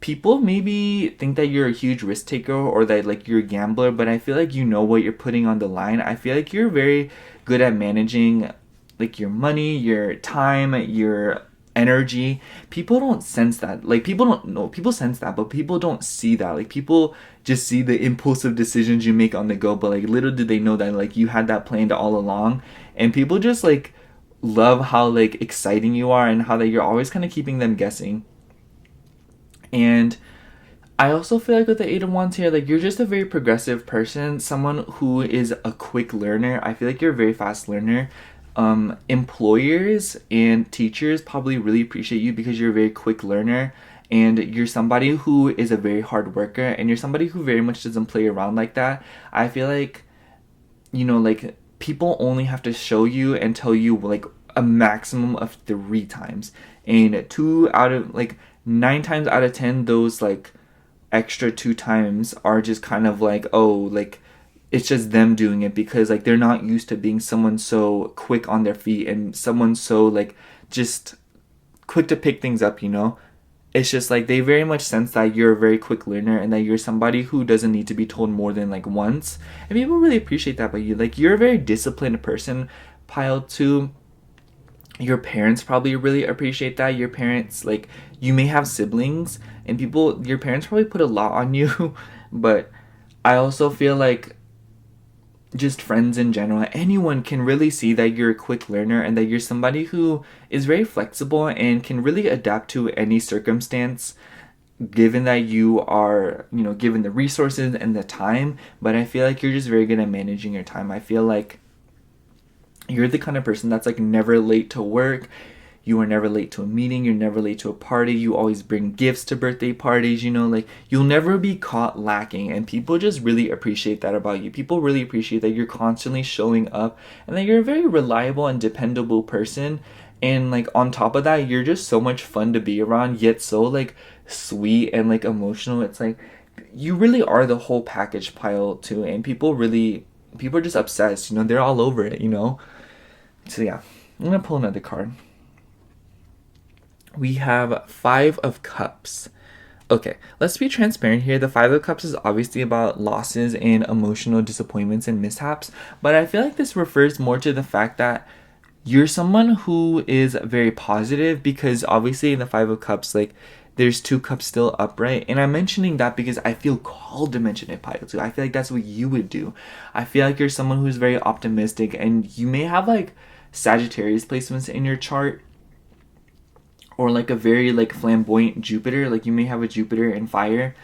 people maybe think that you're a huge risk taker, or that like you're a gambler, but I feel like you know what you're putting on the line. I feel like you're very good at managing like your money, your time, your energy. People don't sense that. Like people don't know, people sense that, but people don't see that. Like people just see the impulsive decisions you make on the go, but like little did they know that like you had that planned all along. And people just like love how like exciting you are, and how that you're always kind of keeping them guessing. And I also feel like with the 8 of Wands here, like you're just a very progressive person, someone who is a quick learner. I feel like you're a very fast learner. Employers and teachers probably really appreciate you because you're a very quick learner, and you're somebody who is a very hard worker, and you're somebody who very much doesn't play around like that. I feel like, you know, like people only have to show you and tell you like a maximum of 3 times, and 2 out of like 9 times out of 10, those like extra 2 times are just kind of like, oh, like it's just them doing it because like they're not used to being someone so quick on their feet, and someone so like just quick to pick things up, you know. It's just like they very much sense that you're a very quick learner, and that you're somebody who doesn't need to be told more than like once. And people really appreciate that about you. Like you're a very disciplined person, pile 2. Your parents probably really appreciate that. Your parents, like, you may have siblings, and your parents probably put a lot on you. But I also feel like just friends in general, anyone can really see that you're a quick learner, and that you're somebody who is very flexible and can really adapt to any circumstance, given that you are, you know, given the resources and the time. But I feel like you're just very good at managing your time. I feel like you're the kind of person that's like never late to work. You are never late to a meeting. You're never late to a party. You always bring gifts to birthday parties, you know, like you'll never be caught lacking. And people just really appreciate that about you. People really appreciate that you're constantly showing up, and that you're a very reliable and dependable person. And like on top of that, you're just so much fun to be around, yet so like sweet and like emotional. It's like you really are the whole package, Pile 2, and people are just obsessed, you know, they're all over it, you know. So yeah, I'm gonna pull another card. We have Five of Cups. Okay, let's be transparent here. The Five of Cups is obviously about losses and emotional disappointments and mishaps, but I feel like this refers more to the fact that you're someone who is very positive, because obviously in the Five of Cups, like, there's two cups still upright, and I'm mentioning that because I feel called to mention it, Pile 2. I feel like that's what you would do. I feel like you're someone who's very optimistic, and you may have like Sagittarius placements in your chart, or like a very like flamboyant Jupiter. Like, you may have a Jupiter in fire,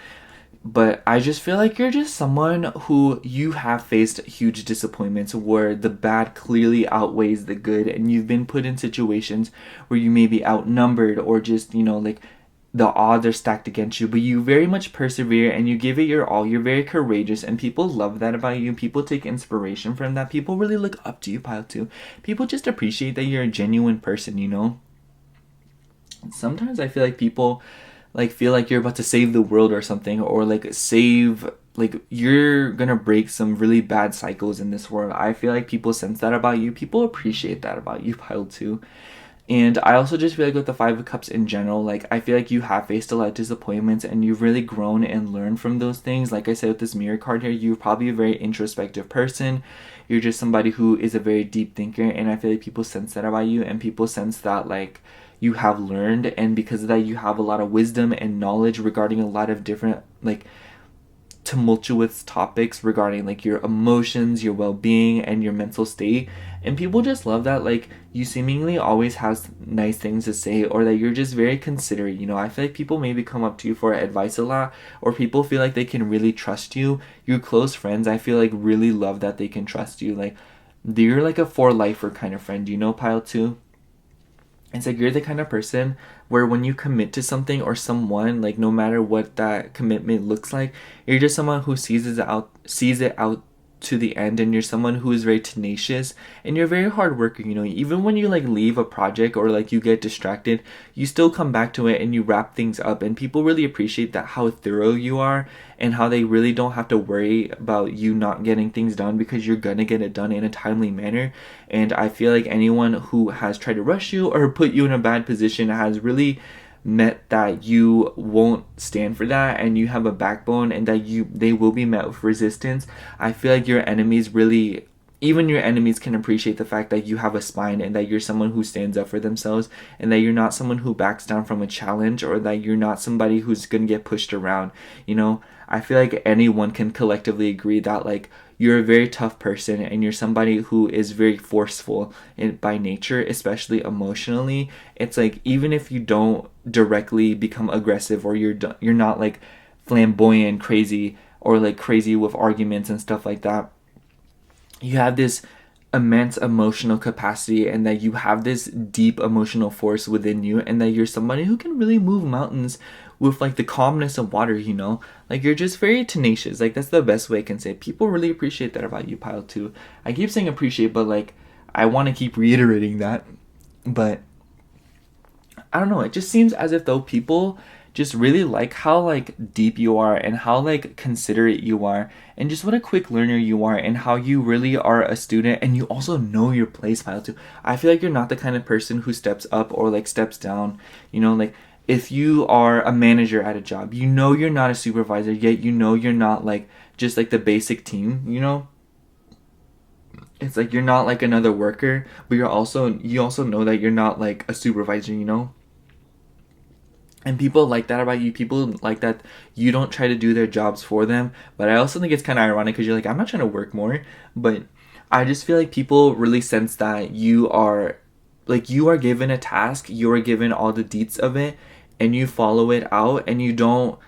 but I just feel like you're just someone who, you have faced huge disappointments where the bad clearly outweighs the good, and you've been put in situations where you may be outnumbered, or just, you know, like, the odds are stacked against you, but you very much persevere and you give it your all. You're very courageous, and people love that about you. People take inspiration from that. People really look up to you, Pile 2. People just appreciate that you're a genuine person, you know? Sometimes I feel like people like feel like you're about to save the world or something, or like save, like, you're gonna break some really bad cycles in this world. I feel like people sense that about you. People appreciate that about you, Pile 2. And I also just feel like with the Five of Cups in general, like, I feel like you have faced a lot of disappointments and you've really grown and learned from those things. Like I said with this mirror card here, you're probably a very introspective person. You're just somebody who is a very deep thinker, and I feel like people sense that about you, and people sense that, like, you have learned, and because of that you have a lot of wisdom and knowledge regarding a lot of different, like, tumultuous topics regarding, like, your emotions, your well-being, and your mental state. And people just love that, like, you seemingly always have nice things to say, or that you're just very considerate, you know. I feel like people maybe come up to you for advice a lot, or people feel like they can really trust you. Your close friends, I feel like, really love that they can trust you. Like, you're like a for-lifer kind of friend, you know, Pile 2? It's like you're the kind of person where when you commit to something or someone, like, no matter what that commitment looks like, you're just someone who sees it out to the end, and you're someone who is very tenacious, and you're a very hard worker, you know. Even when you, like, leave a project, or like you get distracted, you still come back to it and you wrap things up, and people really appreciate that, how thorough you are, and how they really don't have to worry about you not getting things done, because you're gonna get it done in a timely manner. And I feel like anyone who has tried to rush you or put you in a bad position has really met that you won't stand for that, and you have a backbone, and that they will be met with resistance. I feel like your enemies really, even your enemies can appreciate the fact that you have a spine, and that you're someone who stands up for themselves, and that you're not someone who backs down from a challenge, or that you're not somebody who's gonna get pushed around, you know. I feel like anyone can collectively agree that, like, you're a very tough person, and you're somebody who is very forceful by nature, especially emotionally. It's like, even if you don't directly become aggressive, or you're not like flamboyant, crazy, or like crazy with arguments and stuff like that, you have this immense emotional capacity, and that you have this deep emotional force within you, and that you're somebody who can really move mountains with, like, the calmness of water, you know. Like, you're just very tenacious. Like, that's the best way I can say. People really appreciate that about you, Pile 2. I keep saying appreciate, but, like, I want to keep reiterating that. But I don't know, it just seems as if though people just really like how, like, deep you are, and how, like, considerate you are, and just what a quick learner you are, and how you really are a student, and you also know your place, Pile 2. I feel like you're not the kind of person who steps up or, like, steps down, you know. Like, if you are a manager at a job, you know you're not a supervisor, yet you know you're not, like, just like the basic team, you know. It's like you're not like another worker, but you also know that you're not like a supervisor, you know. And people like that about you. People like that you don't try to do their jobs for them. But I also think it's kind of ironic, because you're like, I'm not trying to work more. But I just feel like people really sense that you are given a task, you are given all the deets of it, and you follow it out, and you don't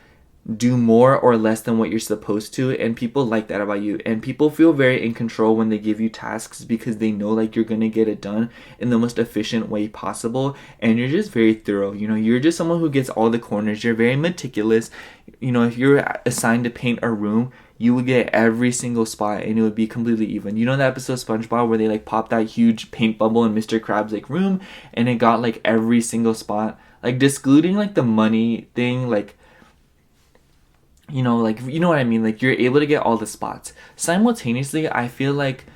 do more or less than what you're supposed to. And people like that about you, and people feel very in control when they give you tasks, because they know, like, you're gonna get it done in the most efficient way possible. And you're just very thorough, you know. You're just someone who gets all the corners. You're very meticulous, you know. If you're assigned to paint a room, you would get every single spot, and it would be completely even. You know that episode of SpongeBob where they, like, pop that huge paint bubble in Mr. Krabs', like, room, and it got, like, every single spot, like, excluding, like, the money thing, like, you know, like, you know what I mean? Like, you're able to get all the spots. Simultaneously, I feel like,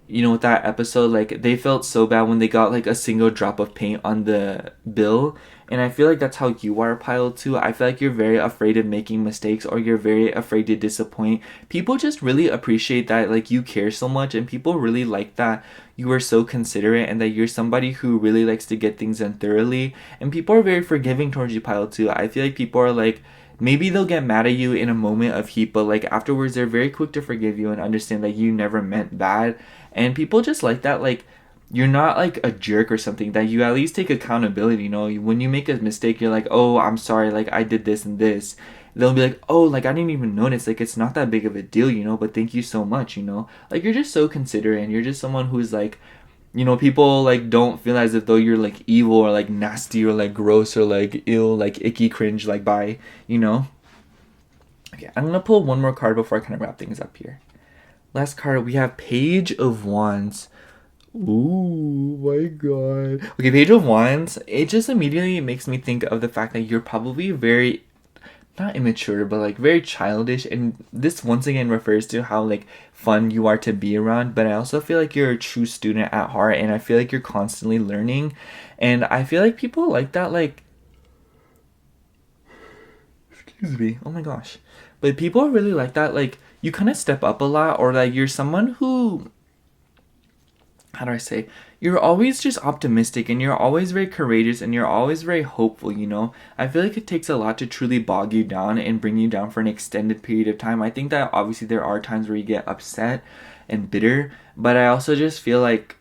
you know, with that episode, like, they felt so bad when they got, like, a single drop of paint on the bill. And I feel like that's how you are, Pile, too. I feel like you're very afraid of making mistakes, or you're very afraid to disappoint. People just really appreciate that, like, you care so much, and people really like that you are so considerate, and that you're somebody who really likes to get things done thoroughly. And people are very forgiving towards you, Pile, too. I feel like people are like, maybe they'll get mad at you in a moment of heat, but like afterwards they're very quick to forgive you and understand that you never meant bad. And people just like that, like, you're not like a jerk or something, that you at least take accountability. You know, when you make a mistake, you're like, oh, I'm sorry, like, I did this and this. They'll be like, oh, like, I didn't even notice, like, it's not that big of a deal, you know, but thank you so much, you know. Like, you're just so considerate, and you're just someone who's like, you know, people like don't feel as if though you're like evil or like nasty or like gross or like ill, like icky, cringe, like by, you know. Okay, I'm gonna pull one more card before I kind of wrap things up here. Last card, we have Page of Wands. Ooh, my god. Okay, Page of Wands, it just immediately makes me think of the fact that you're probably very, not immature, but like very childish. And this once again refers to how like fun you are to be around. But I also feel like you're a true student at heart, and I feel like you're constantly learning. And I feel like people like that, like, excuse me, oh my gosh. But people really like that, like, you kind of step up a lot, or like you're someone who, how do I say, you're always just optimistic, and you're always very courageous, and you're always very hopeful, you know. I feel like it takes a lot to truly bog you down and bring you down for an extended period of time. I think that obviously there are times where you get upset and bitter, but I also just feel like,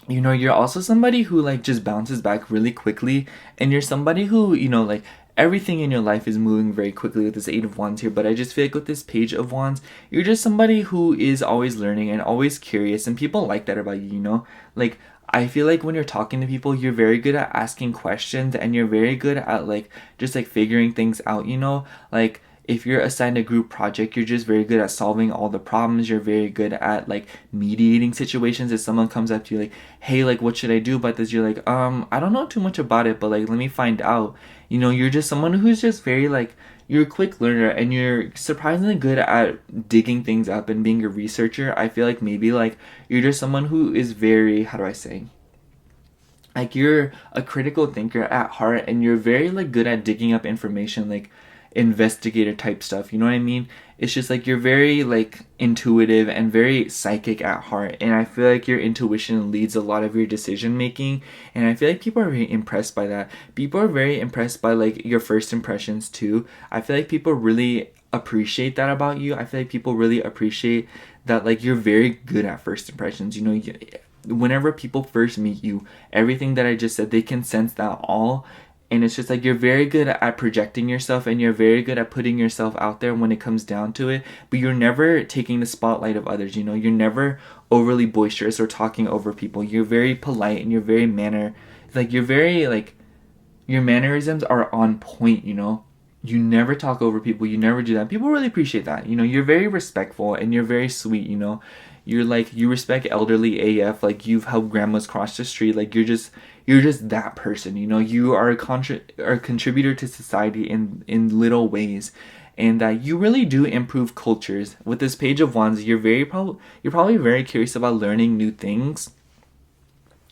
you know, you're also somebody who like just bounces back really quickly, and you're somebody who, you know, like, everything in your life is moving very quickly with this Eight of Wands here. But I just feel like with this Page of Wands, you're just somebody who is always learning and always curious, and people like that about you, you know. Like, I feel like when you're talking to people, you're very good at asking questions, and you're very good at like just like figuring things out, you know. Like, if you're assigned a group project, you're just very good at solving all the problems. You're very good at like mediating situations. If someone comes up to you like, hey, like, what should I do about this? You're like, I don't know too much about it, but like, let me find out. You know, you're just someone who's just very like, you're a quick learner, and you're surprisingly good at digging things up and being a researcher. I feel like maybe like you're just someone who is very, how do I say, like, you're a critical thinker at heart, and you're very like good at digging up information, like investigator type stuff, you know what I mean? It's just like you're very like intuitive and very psychic at heart, and I feel like your intuition leads a lot of your decision making, and I feel like people are very impressed by that. People are very impressed by like your first impressions too. I feel like people really appreciate that about you. I feel like people really appreciate that, like, you're very good at first impressions, you know. Whenever people first meet you, everything that I just said, they can sense that all. And it's just like you're very good at projecting yourself, and you're very good at putting yourself out there when it comes down to it. But you're never taking the spotlight of others, you know. You're never overly boisterous or talking over people. You're very polite, and you're very like, you're very like, your mannerisms are on point, you know. You never talk over people. You never do that. People really appreciate that. You know, you're very respectful, and you're very sweet, you know. You're like, you respect elderly AF, like you've helped grandmas cross the street. Like, you're just that person, you know. You are a contributor to society in little ways, and that you really do improve cultures. With this Page of Wands, you're probably very curious about learning new things,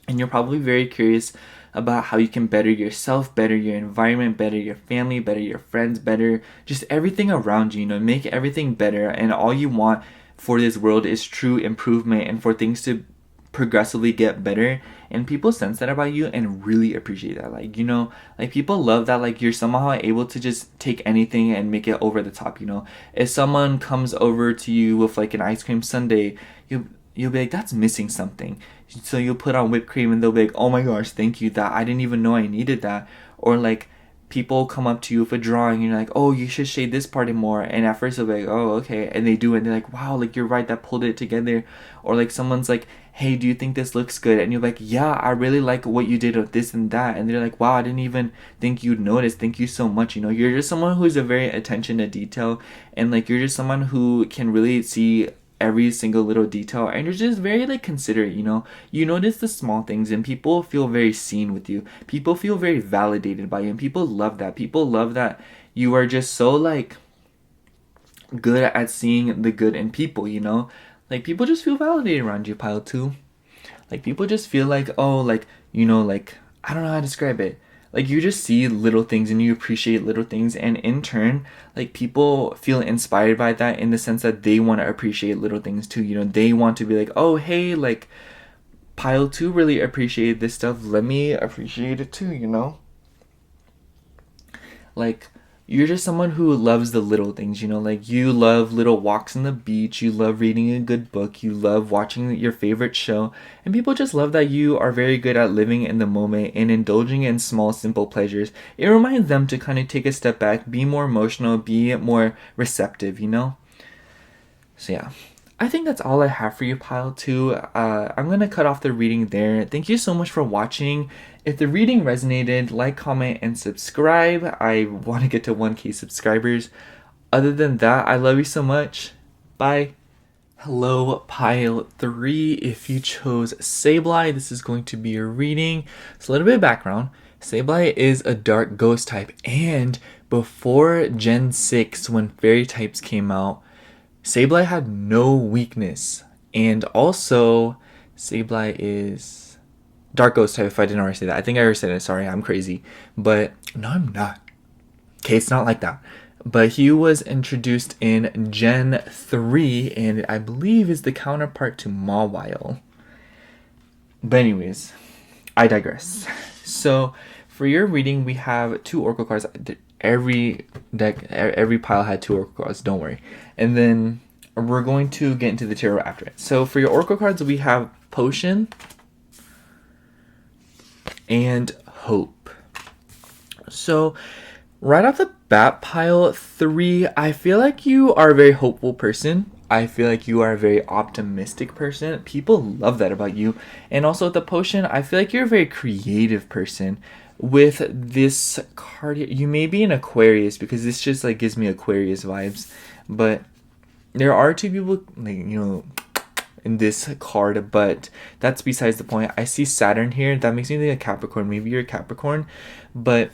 and you're probably very curious about how you can better yourself, better your environment, better your family, better your friends, better just everything around you, you know, make everything better. And all you want for this world is true improvement, and for things to progressively get better. And people sense that about you and really appreciate that. Like, you know, like, people love that, like, you're somehow able to just take anything and make it over the top, you know. If someone comes over to you with like an ice cream sundae, you'll be like, that's missing something. So you'll put on whipped cream, and they'll be like, oh my gosh, thank you, that I didn't even know I needed that. Or like, people come up to you with a drawing, and you're like, oh, you should shade this part in more. And at first they'll be like, oh, okay. And they do it, and they're like, wow, like, you're right, that pulled it together. Or like, someone's like, hey, do you think this looks good? And you're like, yeah, I really like what you did with this and that. And they're like, wow, I didn't even think you'd notice. Thank you so much. You know, you're just someone who's a very attention to detail, and like, you're just someone who can really see every single little detail, and you're just very like considerate, you know. You notice the small things, and people feel very seen with you. People feel very validated by you, and people love that. People love that you are just so like good at seeing the good in people, you know? Like people just feel validated around you, pile 2. Like people just feel like, oh, like, you know, like, I don't know how to describe it. Like you just see little things and you appreciate little things, and in turn, like people feel inspired by that in the sense that they want to appreciate little things too. You know, they want to be like, oh, hey, like pile 2 really appreciated this stuff. Let me appreciate it too, you know? Like you're just someone who loves the little things, you know, like you love little walks on the beach, you love reading a good book, you love watching your favorite show, and people just love that you are very good at living in the moment and indulging in small, simple pleasures. It reminds them to kind of take a step back, be more emotional, be more receptive, you know? So yeah. I think that's all I have for you, pile 2. I'm going to cut off the reading there. Thank you so much for watching. If the reading resonated, like, comment, and subscribe. I want to get to 1K subscribers. Other than that, I love you so much. Bye. Hello, pile 3. If you chose Sableye, this is going to be your reading. So a little bit of background. Sableye is a dark ghost type, and before Gen 6, when fairy types came out, Sableye had no weakness. And also, Sableye is dark ghost type, if I didn't already say that. I think I already said it. Sorry, I'm crazy. But no, I'm not. Okay, it's not like that. But he was introduced in Gen 3, and I believe is the counterpart to Mawile. But anyways, I digress. So, for your reading, we have 2 oracle cards. Every deck, every pile had 2 oracle cards, don't worry. And then we're going to get into the tarot after it. So for your oracle cards, we have Potion and Hope. So right off the bat, pile 3, I feel like you are a very hopeful person. I feel like you are a very optimistic person. People love that about you. And also with the Potion, I feel like you're a very creative person. With this card here, you may be an Aquarius, because this just like gives me Aquarius vibes. But there are 2 people, like, you know, in this card, but that's besides the point. I see Saturn here. That makes me think of Capricorn. Maybe you're a Capricorn, but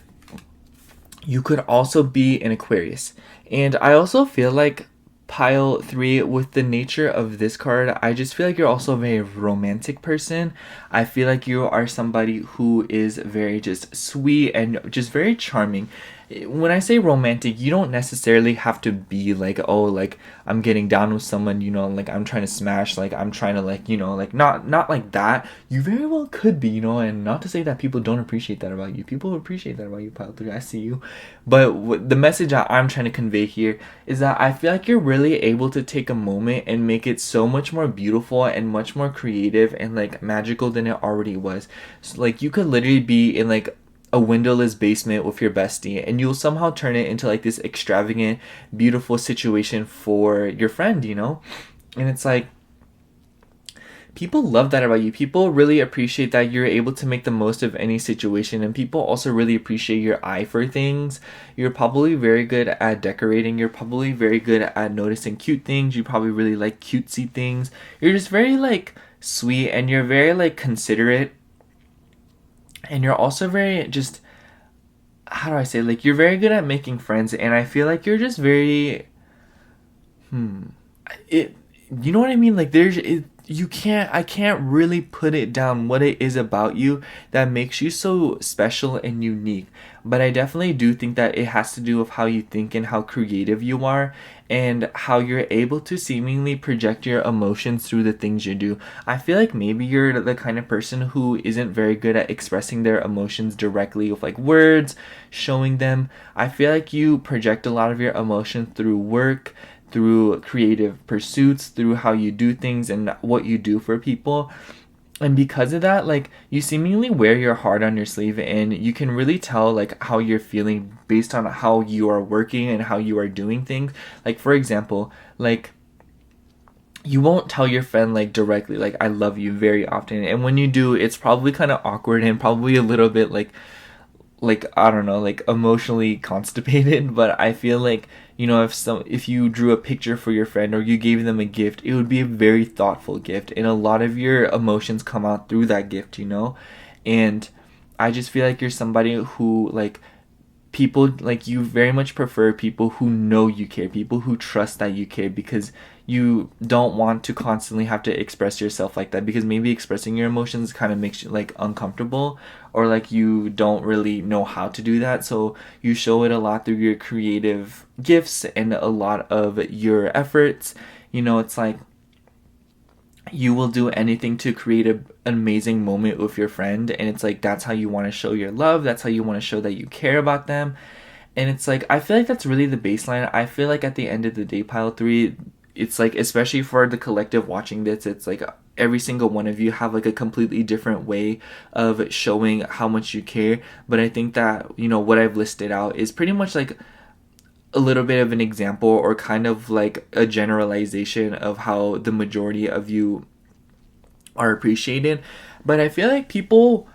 you could also be an Aquarius. And I also feel like pile 3, with the nature of this card, I just feel like you're also a very romantic person. I feel like you are somebody who is very just sweet and just very charming. When I say romantic, you don't necessarily have to be like, oh, like I'm getting down with someone, you know, like I'm trying to smash, like I'm trying to, like, you know, like not like that. You very well could be, you know, and not to say that people don't appreciate that about you. People appreciate that about you, pile 3. I see you. But the message that I'm trying to convey here is that I feel like you're really able to take a moment and make it so much more beautiful and much more creative and like magical than it already was. So, like, you could literally be in like a windowless basement with your bestie, and you'll somehow turn it into like this extravagant, beautiful situation for your friend, you know? And it's like, people love that about you. People really appreciate that you're able to make the most of any situation, and people also really appreciate your eye for things. You're probably very good at decorating. You're probably very good at noticing cute things. You probably really like cutesy things. You're just very like sweet, and you're very like considerate. And you're also very just, how do I say, like, you're very good at making friends, and I feel like you're just very, you know what I mean? Like, I can't really put it down what it is about you that makes you so special and unique. But I definitely do think that it has to do with how you think and how creative you are, and how you're able to seemingly project your emotions through the things you do. I feel like maybe you're the kind of person who isn't very good at expressing their emotions directly with like words, showing them. I feel like you project a lot of your emotions through work, through creative pursuits, through how you do things and what you do for people. And because of that, like, you seemingly wear your heart on your sleeve, and you can really tell like how you're feeling based on how you are working and how you are doing things. Like, for example, like, you won't tell your friend like directly like I love you very often, and when you do, it's probably kind of awkward and probably a little bit like I don't know, like emotionally constipated. But I feel like, you know, if you drew a picture for your friend or you gave them a gift, it would be a very thoughtful gift, and a lot of your emotions come out through that gift, you know. And I just feel like you're somebody who, like, people, like, you very much prefer people who know you care, people who trust that you care, because you don't want to constantly have to express yourself like that, because maybe expressing your emotions kind of makes you like uncomfortable, or like you don't really know how to do that. So you show it a lot through your creative gifts and a lot of your efforts. You know, it's like you will do anything to create an amazing moment with your friend, and it's like that's how you want to show your love, that's how you want to show that you care about them. And it's like, I feel like that's really the baseline. I feel like at the end of the day, pile 3, it's like, especially for the collective watching this, it's like every single one of you have like a completely different way of showing how much you care. But I think that, you know, what I've listed out is pretty much like a little bit of an example, or kind of like a generalization of how the majority of you are appreciated. But I feel like people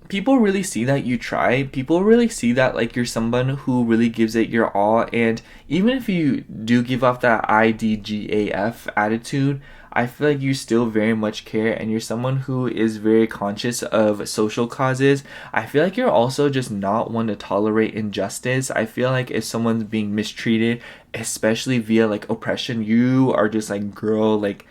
really see that you try. People really see that like you're someone who really gives it your all. And even if you do give off that IDGAF attitude, I feel like you still very much care, and you're someone who is very conscious of social causes. I feel like you're also just not one to tolerate injustice. I feel like if someone's being mistreated, especially via like oppression, you are just like, girl, like,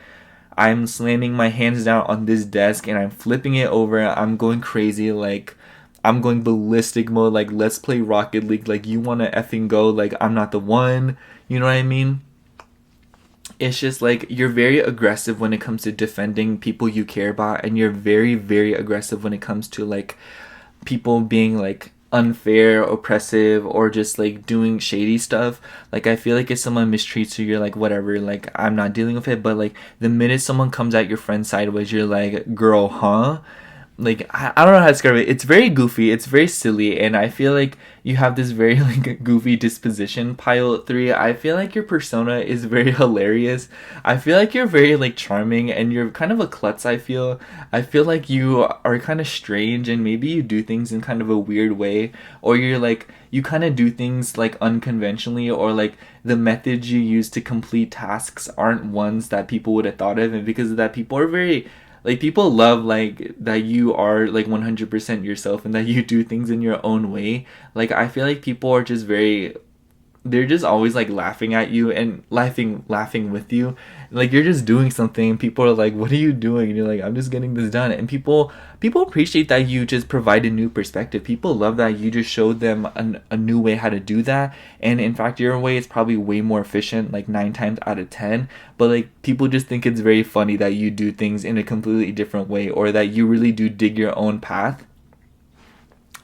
I'm slamming my hands down on this desk and I'm flipping it over. I'm going crazy. Like, I'm going ballistic mode. Like, let's play Rocket League. Like, you want to effing go. Like, I'm not the one. You know what I mean? It's just like you're very aggressive when it comes to defending people you care about. And you're very, very aggressive when it comes to like people being like unfair, oppressive, or just like doing shady stuff. Like, I feel like if someone mistreats you, you're like, whatever, like, I'm not dealing with it. But like the minute someone comes at your friend sideways, you're like, girl, huh? Like, I don't know how to describe it. It's very goofy, it's very silly, and I feel like you have this very like goofy disposition, pile 3. I feel like your persona is very hilarious. I feel like you're very like charming, and you're kind of a klutz. I feel like you are kind of strange, and maybe you do things in kind of a weird way, or you're like, you kind of do things like unconventionally, or like the methods you use to complete tasks aren't ones that people would have thought of. And because of that, people are very like, people love like that you are like 100% yourself, and that you do things in your own way. Like, I feel like people are just very, they're just always like laughing at you and laughing with you. Like, you're just doing something and people are like, what are you doing? And you're like, I'm just getting this done. And people appreciate that you just provide a new perspective. People love that you just showed them a new way how to do that. And in fact, your way is probably way more efficient, like 9 times out of 10. But like, people just think it's very funny that you do things in a completely different way, or that you really do dig your own path.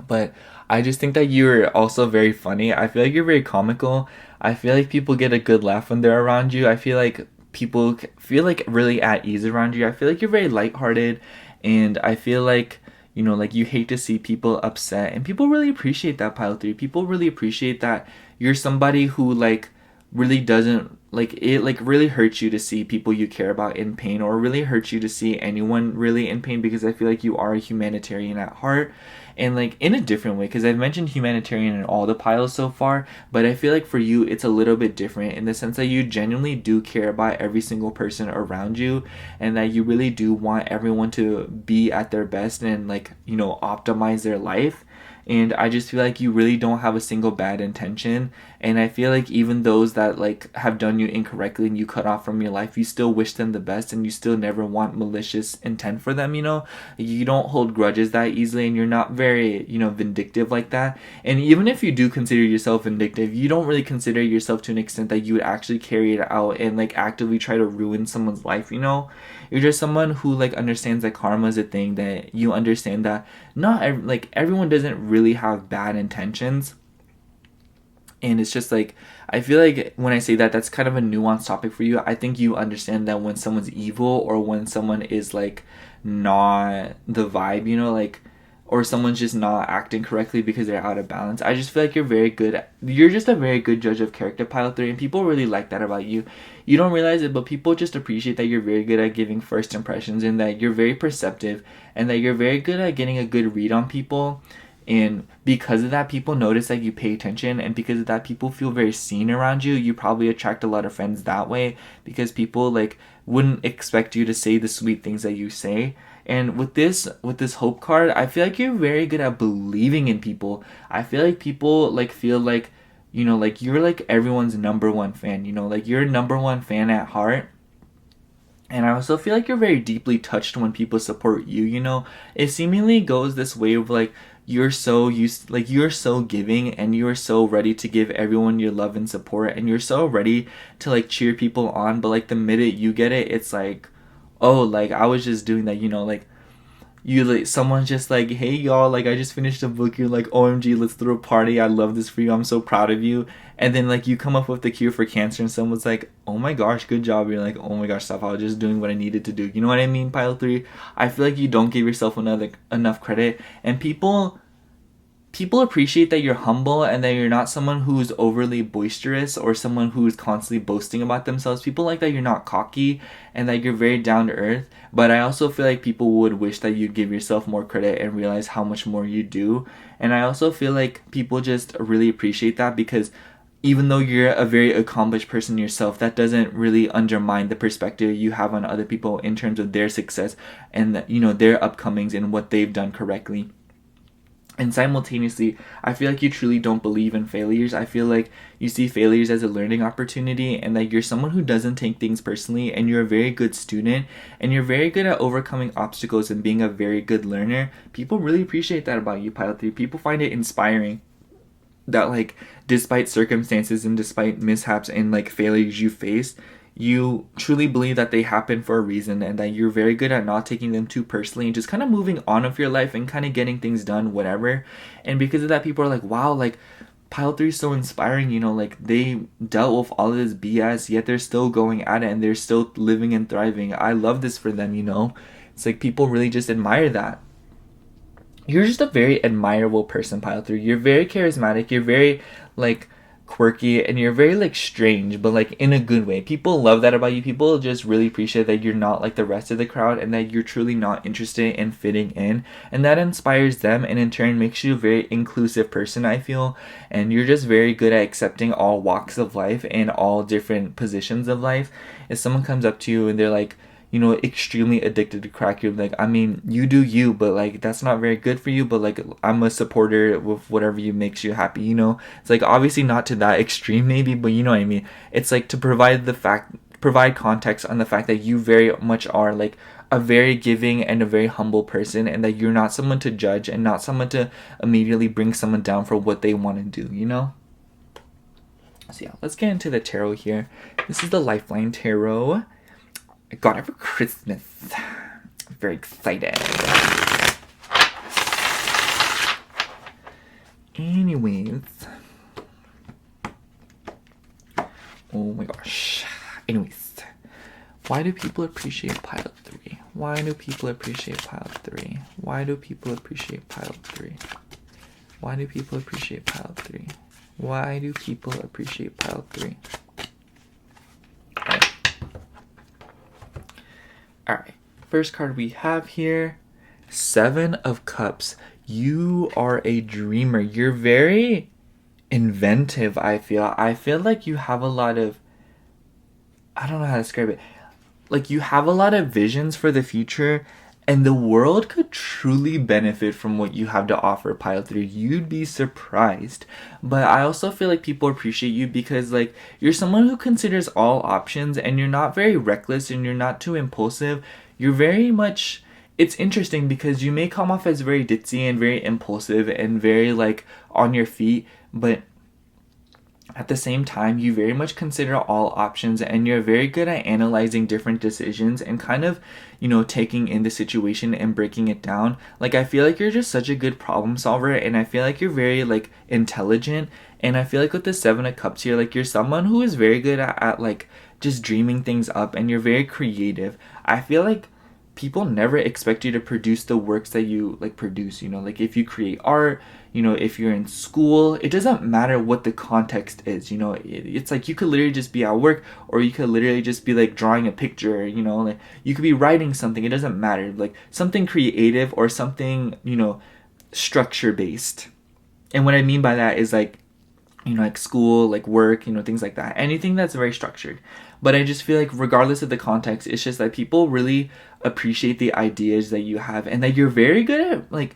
But I just think that you're also very funny. I feel like you're very comical. I feel like people get a good laugh when they're around you. I feel like people feel like really at ease around you. I feel like you're very lighthearted, and I feel like, you know, like, you hate to see people upset, and people really appreciate that, pile 3. People really appreciate that you're somebody who like really doesn't like it, like really hurts you to see people you care about in pain, or really hurts you to see anyone really in pain, because I feel like you are a humanitarian at heart. And like, in a different way, because I've mentioned humanitarian in all the piles so far, but I feel like for you it's a little bit different, in the sense that you genuinely do care about every single person around you, and that you really do want everyone to be at their best and like, you know, optimize their life. And I just feel like you really don't have a single bad intention. And I feel like even those that like have done you incorrectly and you cut off from your life, you still wish them the best, and you still never want malicious intent for them, you know? You don't hold grudges that easily, and you're not very, you know, vindictive like that. And even if you do consider yourself vindictive, you don't really consider yourself to an extent that you would actually carry it out and like actively try to ruin someone's life, you know? You're just someone who like understands that karma is a thing, that you understand that not like everyone doesn't really have bad intentions. And it's just like, I feel like when I say that, that's kind of a nuanced topic for you. I think you understand that when someone's evil, or when someone is like not the vibe, you know, like, or someone's just not acting correctly because they're out of balance. I just feel like you're just a very good judge of character, pile 3, and people really like that about you. You don't realize it, but people just appreciate that you're very good at giving first impressions, and that you're very perceptive, and that you're very good at getting a good read on people. And because of that, people notice that you pay attention, and because of that, people feel very seen around you. You probably attract a lot of friends that way, because people like wouldn't expect you to say the sweet things that you say. And with this hope card, I feel like you're very good at believing in people. I feel like people like feel like, you know, like you're like everyone's number one fan, you know, like you're number one fan at heart. And I also feel like you're very deeply touched when people support you, you know? It seemingly goes this way of like you're so used, like you're so giving and you're so ready to give everyone your love and support, and you're so ready to like cheer people on, but like the minute you get it, it's like, oh, like I was just doing that, you know, like you like someone's just like, hey y'all, like I just finished a book, you're like, OMG, let's throw a party, I love this for you, I'm so proud of you. And then like you come up with the cure for cancer and someone's like, oh my gosh, good job. You're like, oh my gosh, stop, I was just doing what I needed to do. You know what I mean, pile 3? I feel like you don't give yourself enough credit, and people appreciate that you're humble and that you're not someone who's overly boisterous or someone who's constantly boasting about themselves. People like that you're not cocky and that you're very down to earth. But I also feel like people would wish that you give yourself more credit and realize how much more you do. And I also feel like people just really appreciate that, because even though you're a very accomplished person yourself, that doesn't really undermine the perspective you have on other people in terms of their success and, you know, their upcomings and what they've done correctly. And simultaneously, I feel like you truly don't believe in failures. I feel like you see failures as a learning opportunity, and that you're someone who doesn't take things personally, and you're a very good student, and you're very good at overcoming obstacles and being a very good learner. People really appreciate that about you, Pile 3. People find it inspiring that, like, despite circumstances and despite mishaps and, like, failures you face, you truly believe that they happen for a reason, and that you're very good at not taking them too personally and just kind of moving on with your life and kind of getting things done, whatever. And because of that, people are like, wow, like Pile 3 is so inspiring, you know, like they dealt with all of this BS, yet they're still going at it and they're still living and thriving. I love this for them, you know. It's like people really just admire that. You're just a very admirable person, Pile 3. You're very charismatic, you're very like quirky, and you're very like strange, but like in a good way. People love that about you. People just really appreciate that you're not like the rest of the crowd, and that you're truly not interested in fitting in, and that inspires them, and in turn makes you a very inclusive person, I feel. And you're just very good at accepting all walks of life and all different positions of life. If someone comes up to you and they're like, you know, extremely addicted to crack, you're like, I mean, you do you, but like that's not very good for you, but like I'm a supporter with whatever you makes you happy, you know. It's like obviously not to that extreme maybe, but you know what I mean. It's like to provide context on the fact that you very much are like a very giving and a very humble person, and that you're not someone to judge and not someone to immediately bring someone down for what they want to do, you know. So yeah, let's get into the tarot here. This is the Lifeline Tarot. I got it for Christmas. I'm very excited. Anyways. Oh my gosh. Anyways. Why do people appreciate Pile 3? Why do people appreciate Pile 3? Why do people appreciate Pile 3? Why do people appreciate Pile 3? Why do people appreciate Pile 3? Alright, first card we have here, 7 of Cups. You are a dreamer. You're very inventive, I feel. I feel like you have a lot of, I don't know how to describe it. Like you have a lot of visions for the future, and the world could truly benefit from what you have to offer, Pile 3. You'd be surprised. But I also feel like people appreciate you because like you're someone who considers all options, and you're not very reckless, and you're not too impulsive. You're very much, it's interesting because you may come off as very ditzy and very impulsive and very like on your feet, but at the same time, you very much consider all options, and you're very good at analyzing different decisions and kind of, you know, taking in the situation and breaking it down. Like, I feel like you're just such a good problem solver, and I feel like you're very, like, intelligent. And I feel like with the 7 of Cups here, like, you're someone who is very good at like, just dreaming things up, and you're very creative. I feel like people never expect you to produce the works that you like produce, you know, like if you create art, you know, if you're in school, it doesn't matter what the context is, you know. It's like you could literally just be at work, or you could literally just be like drawing a picture, you know, like you could be writing something. It doesn't matter, like something creative or something, you know, structure based. And what I mean by that is like, you know, like school, like work, you know, things like that. Anything that's very structured. But I just feel like regardless of the context, it's just that people really appreciate the ideas that you have, and that you're very good at like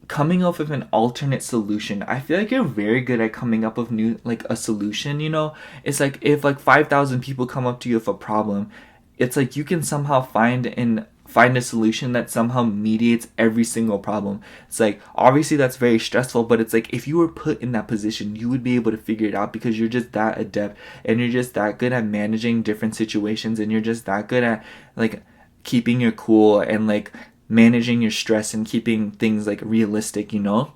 coming up with an alternate solution. I feel like you're very good at coming up with new, like, a solution, you know? It's like if like 5,000 people come up to you with a problem, it's like you can somehow find a solution that somehow mediates every single problem. It's like obviously that's very stressful, but it's like if you were put in that position, you would be able to figure it out because you're just that adept and you're just that good at managing different situations, and you're just that good at like keeping your cool and like managing your stress and keeping things like realistic, you know?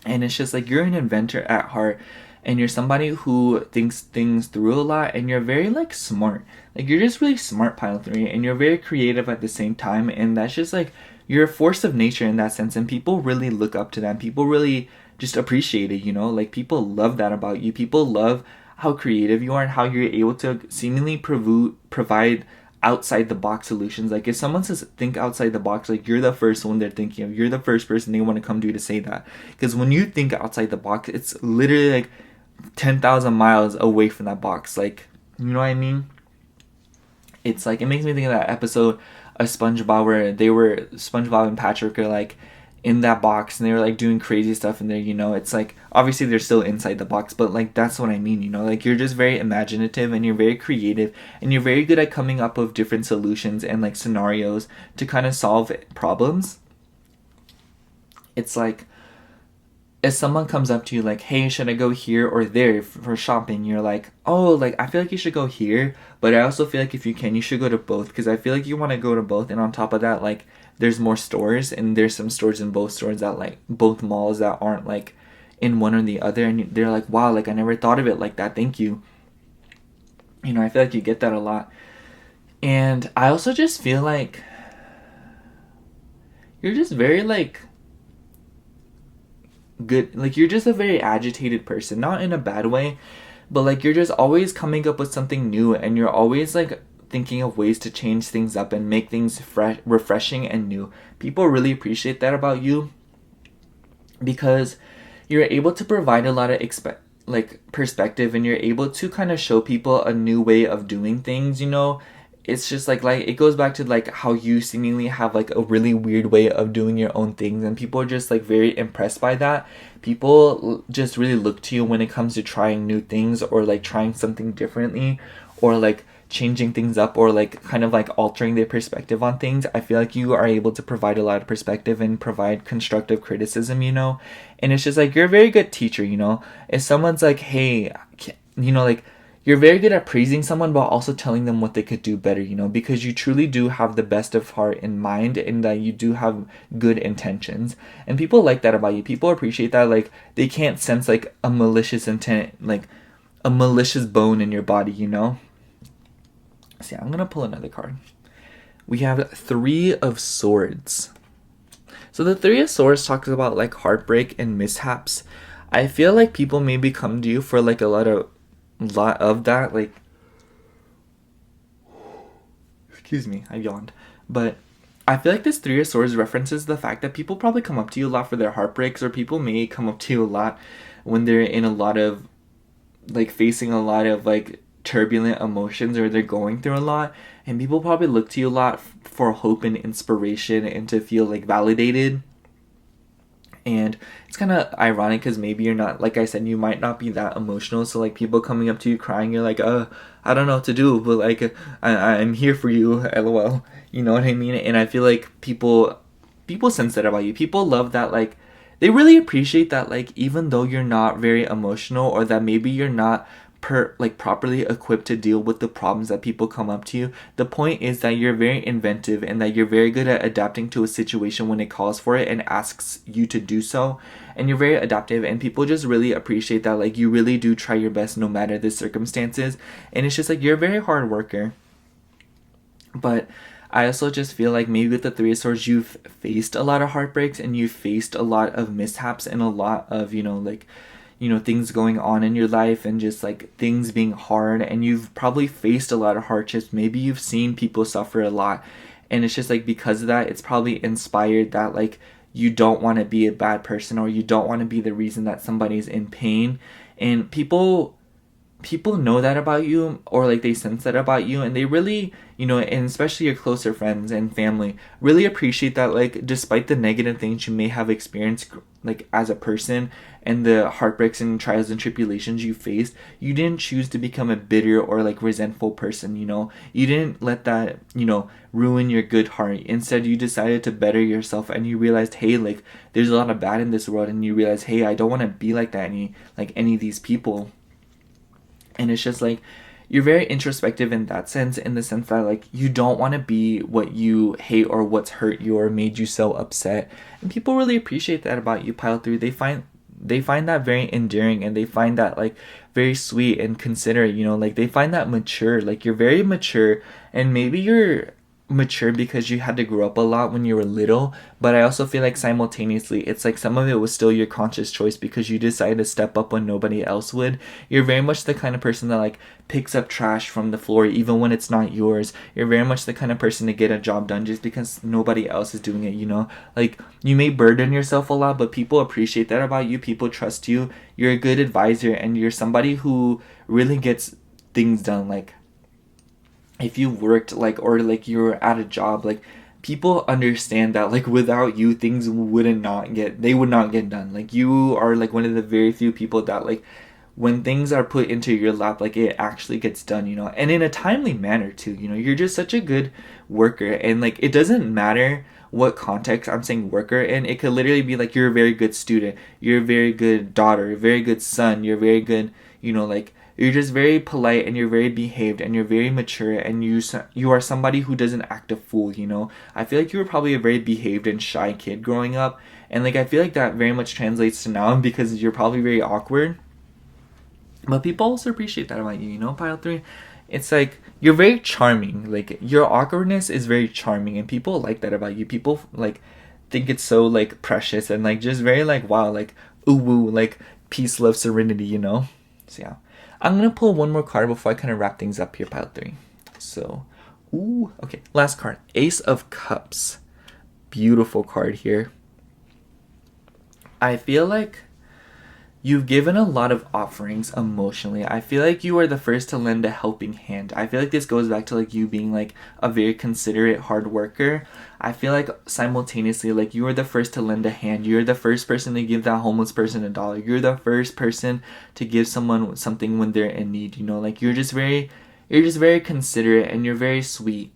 And it's just like you're an inventor at heart, and you're somebody who thinks things through a lot, and you're very like smart. Like you're just really smart, Pile 3, and you're very creative at the same time, and that's just like you're a force of nature in that sense, and people really look up to that. People really just appreciate it, you know? Like people love that about you. People love how creative you are and how you're able to seemingly provide outside the box solutions. Like if someone says think outside the box, like you're the first one they're thinking of. You're the first person they want to come to say that, because when you think outside the box, it's literally like 10,000 miles away from that box. Like, you know what I mean? It's like, it makes me think of that episode of SpongeBob where SpongeBob and Patrick are like in that box and they were like doing crazy stuff in there, you know? It's like obviously they're still inside the box, but like that's what I mean, you know? Like you're just very imaginative and you're very creative and you're very good at coming up with different solutions and like scenarios to kind of solve problems. It's like if someone comes up to you like, hey, should I go here or there for shopping? You're like, oh, like I feel like you should go here, but I also feel like if you can, you should go to both, because I feel like you want to go to both. And on top of that, like there's more stores, and there's some stores in both stores that like both malls that aren't like in one or the other, and they're like, wow, like I never thought of it like that, thank you. You know, I feel like you get that a lot. And I also just feel like you're just very like good, like you're just a very agitated person, not in a bad way, but like you're just always coming up with something new, and you're always like thinking of ways to change things up and make things fresh, refreshing and new. People really appreciate that about you, because you're able to provide a lot of perspective, and you're able to kind of show people a new way of doing things, you know? It's just like it goes back to like how you seemingly have like a really weird way of doing your own things, and people are just like very impressed by that. People just really look to you when it comes to trying new things, or like trying something differently, or like changing things up, or like kind of like altering their perspective on things. I feel like you are able to provide a lot of perspective and provide constructive criticism, you know? And it's just like you're a very good teacher, you know? If someone's like, hey, you know, like you're very good at praising someone but also telling them what they could do better, you know, because you truly do have the best of heart in mind, and that you do have good intentions. And people like that about you. People appreciate that. Like they can't sense like a malicious intent, like a malicious bone in your body, you know? See, I'm gonna pull another card. We have 3 of Swords. So the 3 of Swords talks about like heartbreak and mishaps. I feel like people maybe come to you for like a lot of that, like, excuse me, I yawned, but I feel like this 3 of Swords references the fact that people probably come up to you a lot for their heartbreaks, or people may come up to you a lot when they're in a lot of like facing a lot of like turbulent emotions, or they're going through a lot, and people probably look to you a lot for hope and inspiration and to feel like validated. And it's kind of ironic because maybe you're not, like I said, you might not be that emotional. So like people coming up to you crying, you're like, I don't know what to do, but like I'm here for you, lol. You know what I mean? And I feel like people sense that about you. People love that, like they really appreciate that, like even though you're not very emotional, or that maybe you're not properly equipped to deal with the problems that people come up to you, the point is that you're very inventive, and that you're very good at adapting to a situation when it calls for it and asks you to do so. And you're very adaptive, and people just really appreciate that, like you really do try your best no matter the circumstances. And it's just like you're a very hard worker. But I also just feel like maybe with the 3 of Swords, you've faced a lot of heartbreaks, and you've faced a lot of mishaps, and a lot of, things going on in your life, and just like things being hard, and you've probably faced a lot of hardships. Maybe you've seen people suffer a lot, and it's just like because of that, it's probably inspired that like you don't want to be a bad person, or you don't want to be the reason that somebody's in pain. And people people know that about you, or like they sense that about you, and they really, and especially your closer friends and family, really appreciate that, like, despite the negative things you may have experienced, like, as a person, and the heartbreaks and trials and tribulations you faced, you didn't choose to become a bitter or like resentful person. You didn't let that, ruin your good heart. Instead, you decided to better yourself, and you realized, hey, like, there's a lot of bad in this world, and you realize, hey, I don't want to be like that any of these people. And it's just like, you're very introspective in that sense, in the sense that, like, you don't want to be what you hate or what's hurt you or made you so upset. And people really appreciate that about you, Pile 3. They find that very endearing, and they find that, like, very sweet and considerate, like, they find that mature. Like, you're very mature, and maybe you're mature because you had to grow up a lot when you were little, but I also feel like simultaneously it's like some of it was still your conscious choice because you decided to step up when nobody else would. You're very much the kind of person that, like, picks up trash from the floor even when it's not yours. You're very much the kind of person to get a job done just because nobody else is doing it. Like, you may burden yourself a lot, but people appreciate that about you. People trust you. You're a good advisor, and you're somebody who really gets things done. Like, if you worked, like, or like you're at a job, like, people understand that, like, without you things would not get done. Like, you are like one of the very few people that, like, when things are put into your lap, like, it actually gets done, and in a timely manner too. You're just such a good worker, and, like, it doesn't matter what context I'm saying worker in. It could literally be like, you're a very good student, you're a very good daughter, a very good son, you're very good, like, you're just very polite, and you're very behaved, and you're very mature, and you are somebody who doesn't act a fool. I feel like you were probably a very behaved and shy kid growing up, and, like, I feel like that very much translates to now because you're probably very awkward. But people also appreciate that about you, Pile 3. It's like, you're very charming. Like, your awkwardness is very charming, and people like that about you. People, like, think it's so, like, precious, and, like, just very, like, wow, like, ooh woo, like, peace, love, serenity, So yeah, I'm gonna pull one more card before I kind of wrap things up here, Pile 3. So, ooh, okay, last card, Ace of Cups. Beautiful card here. I feel like you've given a lot of offerings emotionally. I feel like you are the first to lend a helping hand. I feel like this goes back to, like, you being, like, a very considerate hard worker. I feel like simultaneously, like, you are the first to lend a hand. You're the first person to give that homeless person $1. You're the first person to give someone something when they're in need. Like, you're just very considerate, and you're very sweet.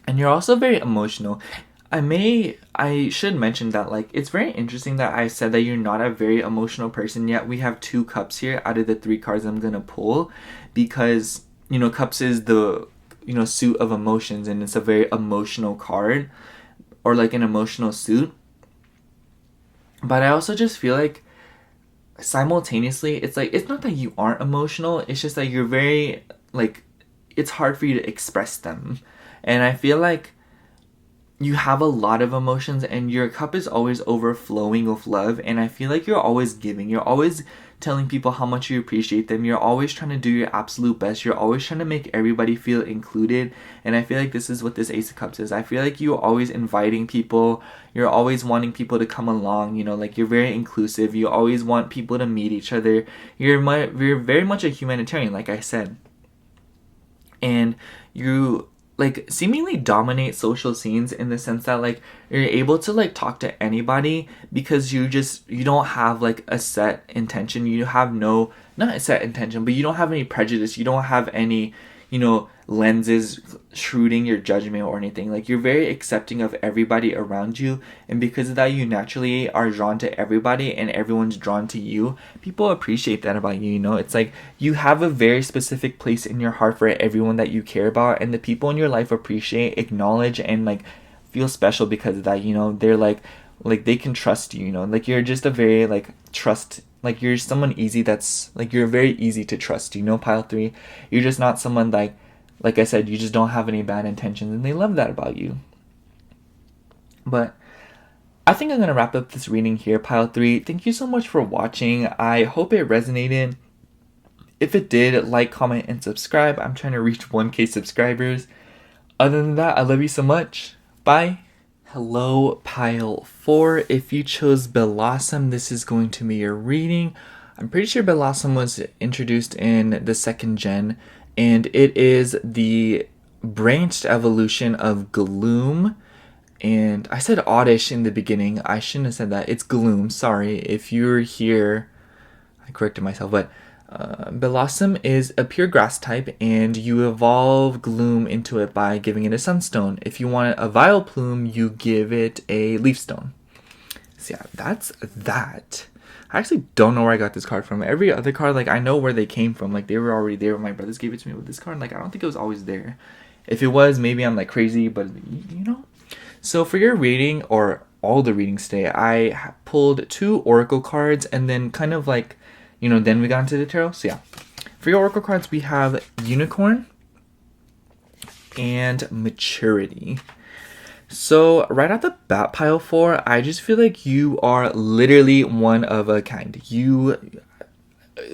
And you're also very emotional. I should mention that, like, it's very interesting that I said that you're not a very emotional person, yet we have 2 cups here out of the 3 cards I'm gonna pull, because, cups is the, suit of emotions, and it's a very emotional card, or like an emotional suit. But I also just feel like simultaneously, it's like, it's not that you aren't emotional, it's just that you're very, like, it's hard for you to express them. And I feel like you have a lot of emotions, and your cup is always overflowing with love, and I feel like you're always giving. You're always telling people how much you appreciate them. You're always trying to do your absolute best. You're always trying to make everybody feel included, and I feel like this is what this Ace of Cups is. I feel like you're always inviting people. You're always wanting people to come along, like, you're very inclusive. You always want people to meet each other. You're very much a humanitarian, like I said. And you, like, seemingly dominate social scenes in the sense that, like, you're able to, like, talk to anybody because you don't have, like, a set intention. You have not a set intention, but you don't have any prejudice. You don't have any, lenses shooting your judgment or anything. Like, you're very accepting of everybody around you, and because of that, you naturally are drawn to everybody, and everyone's drawn to you. People appreciate that about you. It's like, you have a very specific place in your heart for everyone that you care about, and the people in your life appreciate, acknowledge, and, like, feel special because of that. They're like they can trust you. Like, you're just a very, like, trust, like, you're someone easy that's, like, you're very easy to trust. Pile 3, you're just not someone like I said, you just don't have any bad intentions, and they love that about you. But I think I'm going to wrap up this reading here, Pile 3. Thank you so much for watching. I hope it resonated. If it did, like, comment, and subscribe. I'm trying to reach 1K subscribers. Other than that, I love you so much. Bye. Hello, Pile 4. If you chose Bellossom, this is going to be your reading. I'm pretty sure Bellossom was introduced in the second gen, and it is the branched evolution of Gloom. And I said Oddish in the beginning. I shouldn't have said that. It's Gloom. Sorry. If you're here, I corrected myself, but Bellossom is a pure grass type, and you evolve Gloom into it by giving it a Sunstone. If you want a Vileplume, you give it a Leafstone. So yeah, that's that. I actually don't know where I got this card from. Every other card, like, I know where they came from. Like, they were already there. My brothers gave it to me with this card. Like, I don't think it was always there. If it was, maybe I'm, like, crazy, but, you know. So for your reading, or all the readings today, I pulled 2 Oracle cards, and then kind of, like, you know, then we got into the tarot. So yeah. For your Oracle cards, we have Unicorn and Maturity. So right out the bat, pile 4, I just feel like you are literally one of a kind.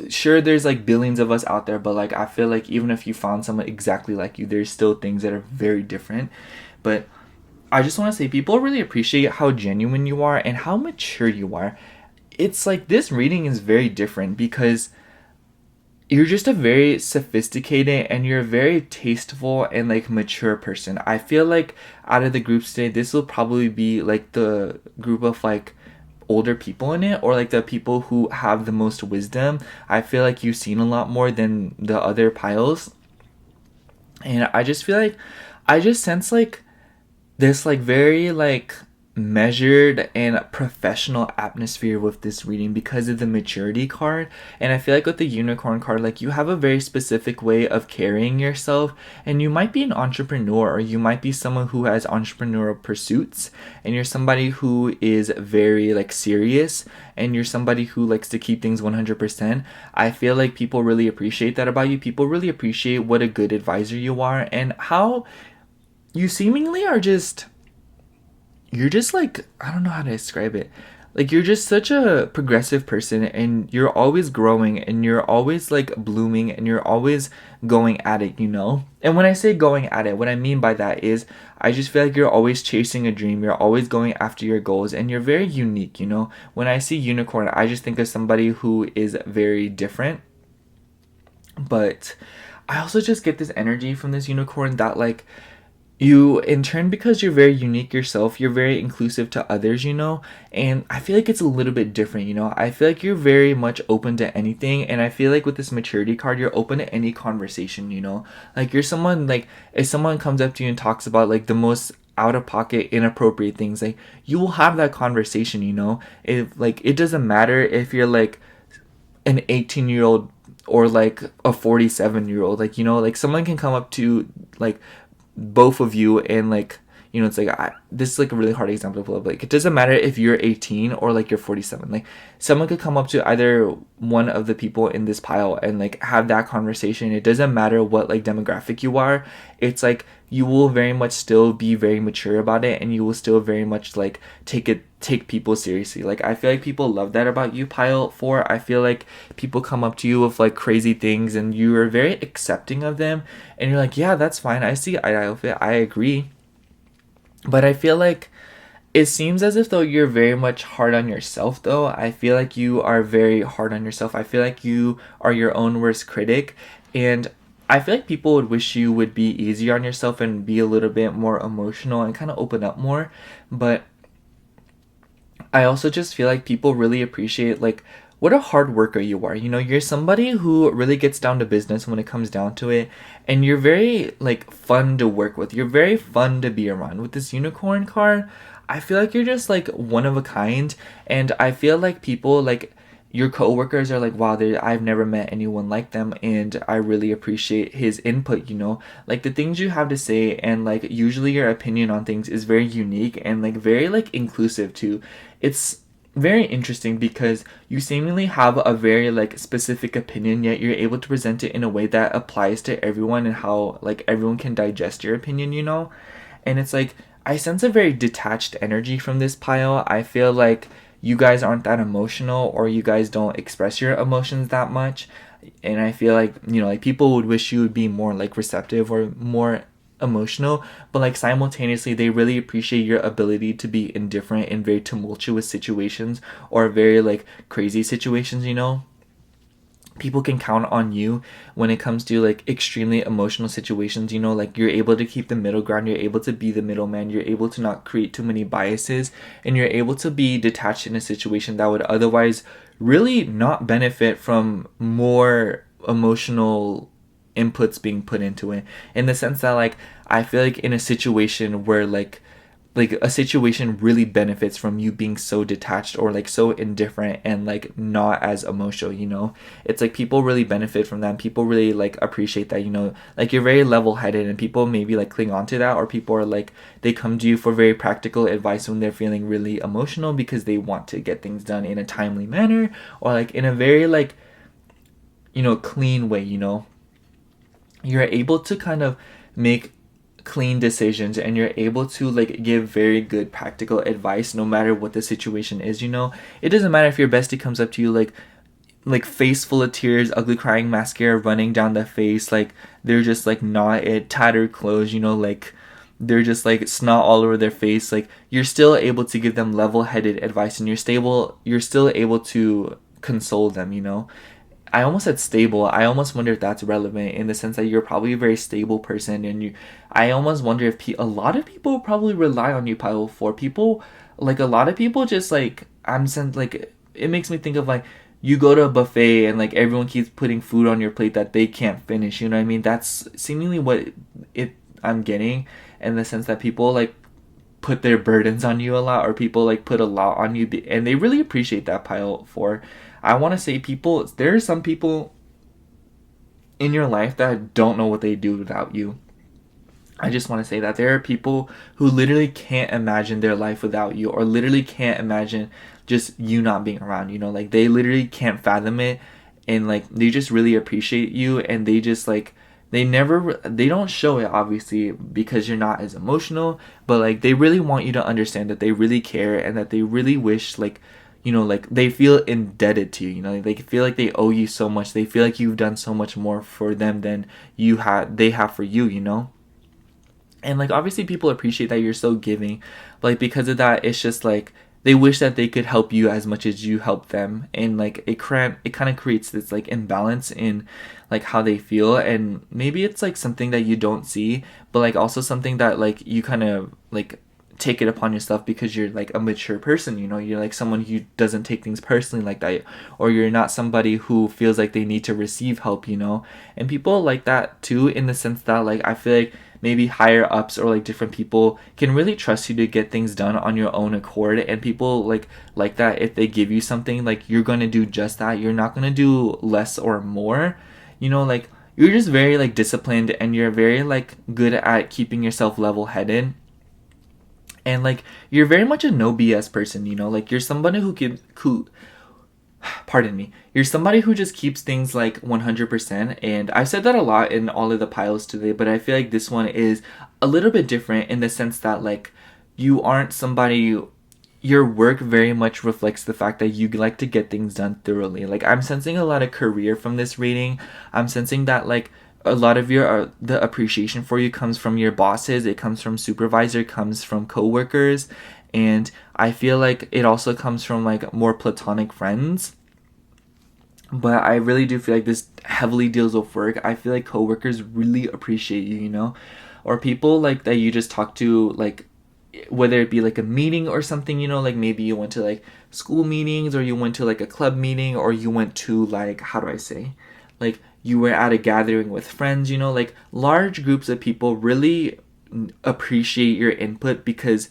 Sure, there's like billions of us out there, but like I feel like even if you found someone exactly like you, there's still things that are very different. But I just want to say, people really appreciate how genuine you are and how mature you are. It's like this reading is very different because you're just a very sophisticated and you're a very tasteful and like mature person. I feel like out of the groups today, this will probably be like the group of like older people in it, or like the people who have the most wisdom. I feel like you've seen a lot more than the other piles. And I just feel like I just sense like this like very like measured and professional atmosphere with this reading because of the maturity card. And I feel like with the unicorn card, like you have a very specific way of carrying yourself, and you might be an entrepreneur, or you might be someone who has entrepreneurial pursuits, and you're somebody who is very like serious, and you're somebody who likes to keep things 100%. I feel like people really appreciate that about you. People really appreciate what a good advisor you are, and how you seemingly are just, you're just like, I don't know how to describe it. Like, you're just such a progressive person, and you're always growing, and you're always like blooming, and you're always going at it, you know? And when I say going at it, what I mean by that is I just feel like you're always chasing a dream. You're always going after your goals, and you're very unique, you know? When I see unicorn, I just think of somebody who is very different. But I also just get this energy from this unicorn that like, you in turn, because you're very unique yourself, you're very inclusive to others, you know? And I feel like it's a little bit different, you know? I feel like you're very much open to anything, and I feel like with this maturity card, you're open to any conversation, you know? Like, you're someone, like, if someone comes up to you and talks about like the most out of pocket inappropriate things, like, you will have that conversation, you know? If like, it doesn't matter if you're like an 18-year-old or like a 47-year-old, like, you know, like someone can come up to like both of you, and like, you know, it's like this is like a really hard example of like, it doesn't matter if you're 18 or like you're 47. Like, someone could come up to either one of the people in this pile and like have that conversation. It doesn't matter what like demographic you are. It's like you will very much still be very mature about it, and you will still very much like take people seriously. Like, I feel like people love that about you, pile 4. I feel like people come up to you with like crazy things, and you are very accepting of them, and you're like, yeah, that's fine, I see eye to eye with it, I agree. But I feel like it seems as if though you're very much hard on yourself though. I feel like you are very hard on yourself. I feel like you are your own worst critic, and I feel like people would wish you would be easier on yourself and be a little bit more emotional and kind of open up more. But I also just feel like people really appreciate like what a hard worker you are. You know, you're somebody who really gets down to business when it comes down to it, and you're very like fun to work with. You're very fun to be around. With this unicorn card, I feel like you're just like one of a kind, and I feel like people like your coworkers are like, wow, I've never met anyone like them, and I really appreciate his input, you know? Like, the things you have to say, and like usually your opinion on things is very unique and like very like inclusive too. It's very interesting because you seemingly have a very like specific opinion, yet you're able to present it in a way that applies to everyone, and how like everyone can digest your opinion, you know? And it's like, I sense a very detached energy from this pile. I feel like you guys aren't that emotional, or you guys don't express your emotions that much. And I feel like, you know, like people would wish you would be more like receptive or more emotional, but like simultaneously they really appreciate your ability to be indifferent in very tumultuous situations or very like crazy situations, you know? people can count on you when it comes to like extremely emotional situations, you know, like you're able to keep the middle ground, you're able to be the middleman, you're able to not create too many biases, and you're able to be detached in a situation that would otherwise really not benefit from more emotional inputs being put into it. In the sense that like I feel like in a situation where like a situation really benefits from you being so detached or like so indifferent and like not as emotional, you know, it's like people really benefit from that. People really like appreciate that, you know, like you're very level-headed, and people maybe like cling on to that, or people are like, they come to you for very practical advice when they're feeling really emotional because they want to get things done in a timely manner, or like in a very like, you know, clean way, you know. You're able to kind of make clean decisions, and you're able to like give very good practical advice no matter what the situation is, you know. It doesn't matter if your bestie comes up to you like face full of tears, ugly crying, mascara running down the face, like they're just like not it, tattered clothes, you know, like they're just like snot all over their face. Like you're still able to give them level-headed advice, and you're still able to console them, you know. I almost said stable. I almost wonder if that's relevant in the sense that you're probably a very stable person, and you. I almost wonder if a lot of people probably rely on you, Pile for people. Like a lot of people just like like it makes me think of like you go to a buffet and like everyone keeps putting food on your plate that they can't finish. You know what I mean? That's seemingly what it I'm getting, in the sense that people like put their burdens on you a lot, or people like put a lot on you, and they really appreciate that, Pile for. I want to say people, there are some people in your life that don't know what they do without you. I just want to say that there are people who literally can't imagine their life without you, or literally can't imagine just you not being around, you know, like they literally can't fathom it, and like they just really appreciate you, and they just like they don't show it obviously because you're not as emotional, but like they really want you to understand that they really care, and that they really wish like, you know, like they feel indebted to you, you know, they feel like they owe you so much, they feel like you've done so much more for them than they have for you, you know. And like obviously people appreciate that you're so giving, but like because of that, it's just like they wish that they could help you as much as you help them, and like it kind of creates this like imbalance in like how they feel. And maybe it's like something that you don't see, but like also something that like you kind of like take it upon yourself because you're like a mature person, you know, you're like someone who doesn't take things personally like that, or you're not somebody who feels like they need to receive help, you know. And people like that too, in the sense that like I feel like maybe higher ups or like different people can really trust you to get things done on your own accord, and people like that, if they give you something, like you're gonna do just that, you're not gonna do less or more, you know, like you're just very like disciplined, and you're very like good at keeping yourself level-headed. And like you're very much a no BS person, you know, like you're somebody who pardon me, you're somebody who just keeps things like 100%. And I've said that a lot in all of the piles today, but I feel like this one is a little bit different in the sense that like you aren't somebody, your work very much reflects the fact that you like to get things done thoroughly. Like I'm sensing a lot of career from this reading. I'm sensing that like a lot of your the appreciation for you comes from your bosses, it comes from supervisor, it comes from coworkers, and I feel like it also comes from like more platonic friends. But I really do feel like this heavily deals with work. I feel like coworkers really appreciate you, you know, or people like that you just talk to, like whether it be like a meeting or something, you know, like maybe you went to like school meetings, or you went to like a club meeting, or you went to like, how do I say, like you were at a gathering with friends, you know, like large groups of people really appreciate your input because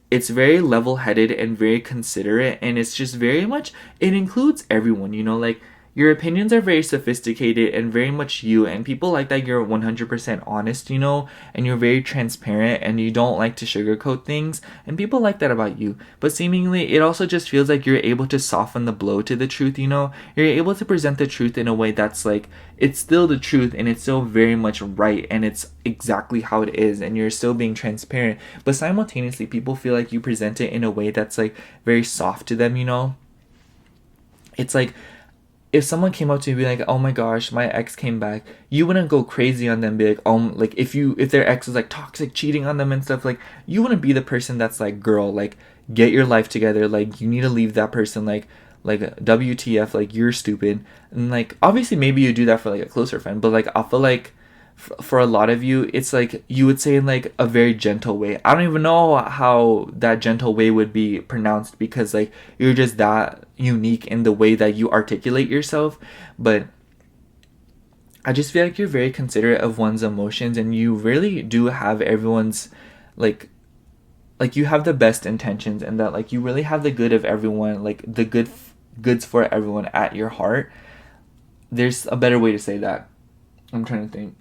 it's very level-headed and very considerate, and it's just very much, it includes everyone, you know, like your opinions are very sophisticated and very much you, and people like that you're 100% honest, you know, and you're very transparent, and you don't like to sugarcoat things, and people like that about you. But seemingly it also just feels like you're able to soften the blow to the truth, you know, you're able to present the truth in a way that's like, it's still the truth, and it's still very much right, and it's exactly how it is, and you're still being transparent, but simultaneously people feel like you present it in a way that's like very soft to them, you know. It's like if someone came up to you and be like, oh my gosh, my ex came back, you wouldn't go crazy on them and be like, oh, like if their ex is like toxic, cheating on them and stuff, like you wouldn't be the person that's like, girl, like get your life together, like you need to leave that person, like like WTF, like you're stupid. And like obviously maybe you do that for like a closer friend, but like I feel like for a lot of you, it's like you would say in like a very gentle way. I don't even know how that gentle way would be pronounced, because like you're just that unique in the way that you articulate yourself. But I just feel like you're very considerate of one's emotions, and you really do have everyone's like you have the best intentions, and that like you really have the good of everyone, like the goods for everyone at your heart. There's a better way to say that. I'm trying to think.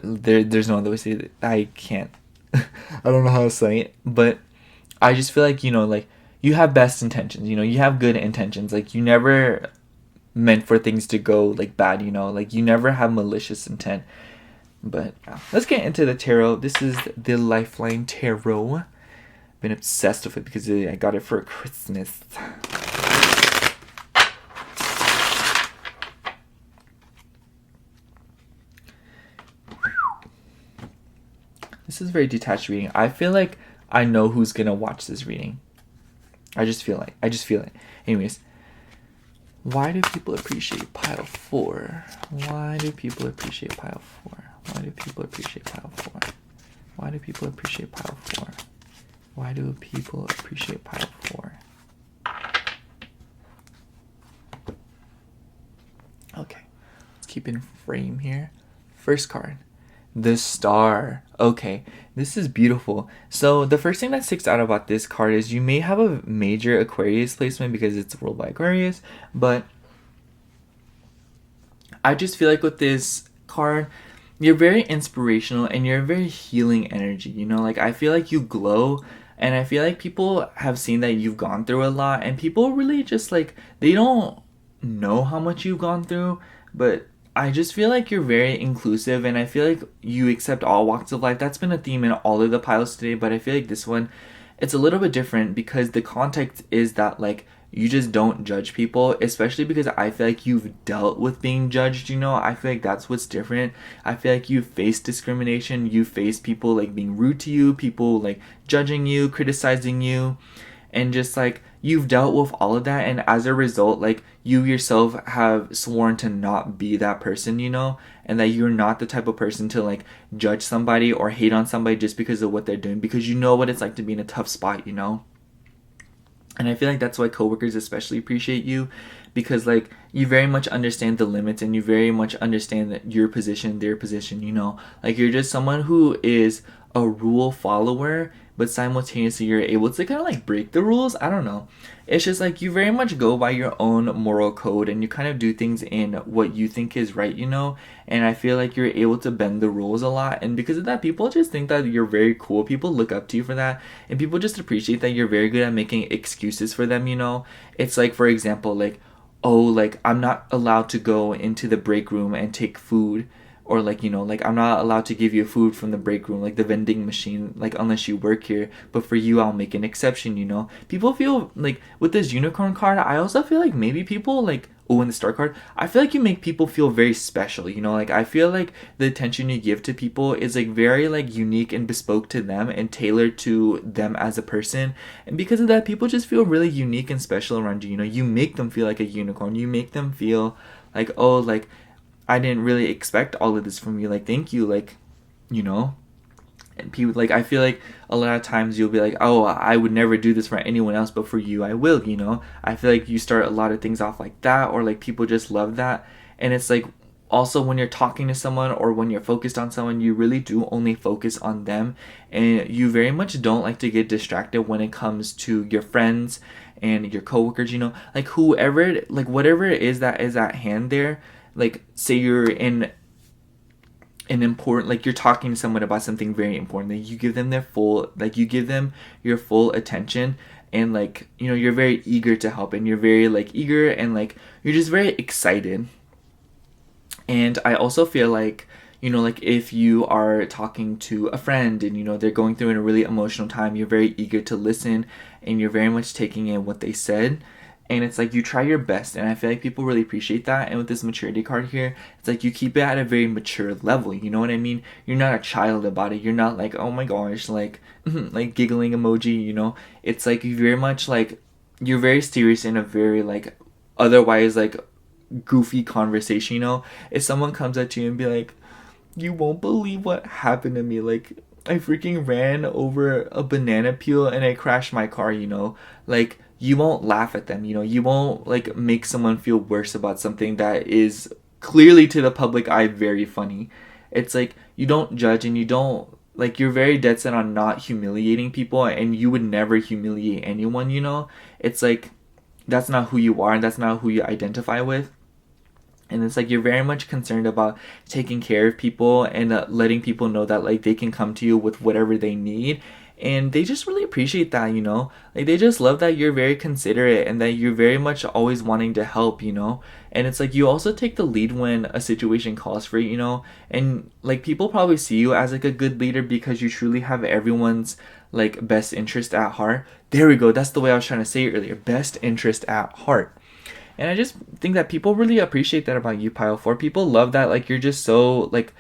There's no other way to say it. I can't. I don't know how to say it, but I just feel like, you know, like you have best intentions, you know, you have good intentions. Like you never meant for things to go like bad, you know, like you never have malicious intent. But let's get into the tarot. This is the Lifeline Tarot. Been obsessed with it because I got it for Christmas. This is a very detached reading. I feel like I know who's gonna watch this reading. I just feel it. Anyways, why do people appreciate pile 4? Why do people appreciate pile 4? Why do people appreciate pile 4? Why do people appreciate pile 4? Why do people appreciate pile 4? Okay, let's keep in frame here. First card. The Star. Okay, this is beautiful. So the first thing that sticks out about this card is you may have a major Aquarius placement because it's ruled by Aquarius, but I just feel like with this card, you're very inspirational and you're a very healing energy, you know? Like I feel like you glow, and I feel like people have seen that you've gone through a lot, and people really just like, they don't know how much you've gone through, but I just feel like you're very inclusive, and I feel like you accept all walks of life. That's been a theme in all of the piles today, but I feel like this one, it's a little bit different because the context is that like you just don't judge people, especially because I feel like you've dealt with being judged, you know? I feel like that's what's different. I feel like you face discrimination, you face people like being rude to you, people like judging you, criticizing you, and just like you've dealt with all of that, and as a result, like you yourself have sworn to not be that person, you know, and that you're not the type of person to like judge somebody or hate on somebody just because of what they're doing, because you know what it's like to be in a tough spot, you know. And I feel like that's why coworkers especially appreciate you, because like you very much understand the limits, and you very much understand that your position, their position, you know. Like you're just someone who is a rule follower, but simultaneously you're able to kind of like break the rules. I don't know. It's just like you very much go by your own moral code, and you kind of do things in what you think is right, you know. And I feel like you're able to bend the rules a lot, and because of that, people just think that you're very cool. People look up to you for that, and people just appreciate that you're very good at making excuses for them, you know. It's like, for example, like, oh, like I'm not allowed to go into the break room and take food, or like, you know, like I'm not allowed to give you food from the break room, like the vending machine, like unless you work here, but for you I'll make an exception, you know. People feel like with this unicorn card, I also feel like maybe people like, oh, in the star card, I feel like you make people feel very special, you know. Like I feel like the attention you give to people is like very like unique and bespoke to them and tailored to them as a person, and because of that, people just feel really unique and special around you, you know. You make them feel like a unicorn, you make them feel like, oh, like I didn't really expect all of this from you, like thank you, like, you know. And people, like, I feel like a lot of times you'll be like, oh, I would never do this for anyone else, but for you I will, you know. I feel like you start a lot of things off like that, or like people just love that. And it's like also when you're talking to someone or when you're focused on someone, you really do only focus on them, and you very much don't like to get distracted when it comes to your friends and your coworkers, you know. Like whoever, like whatever it is that is at hand there, like say you're in an important, like you're talking to someone about something very important, like you give them their full, like you give them your full attention, and like, you know, you're very eager to help, and you're very like eager, and like you're just very excited. And I also feel like, you know, like if you are talking to a friend and, you know, they're going through a really emotional time, you're very eager to listen, and you're very much taking in what they said. and it's like you try your best, and I feel like people really appreciate that. And with this maturity card here, it's like you keep it at a very mature level, you know what I mean? You're not a child about it. You're not like, oh my gosh, like like giggling emoji, you know? It's like you very much like, you're very serious in a very like otherwise like goofy conversation, you know? If someone comes at you and be like, you won't believe what happened to me, like I freaking ran over a banana peel and I crashed my car, you know? Like, you won't laugh at them, you know? You won't like make someone feel worse about something that is clearly to the public eye very funny. It's like you don't judge, and you don't like, you're very dead set on not humiliating people, and you would never humiliate anyone, you know? It's like that's not who you are, and that's not who you identify with. And it's like you're very much concerned about taking care of people, and letting people know that like they can come to you with whatever they need, and they just really appreciate that, you know? Like, they just love that you're very considerate and that you're very much always wanting to help, you know? And it's like you also take the lead when a situation calls for it, you know? And like people probably see you as like a good leader because you truly have everyone's like best interest at heart. There we go. That's the way I was trying to say it earlier. Best interest at heart. And I just think that people really appreciate that about you, Pile 4. People love that, like, you're just so, like,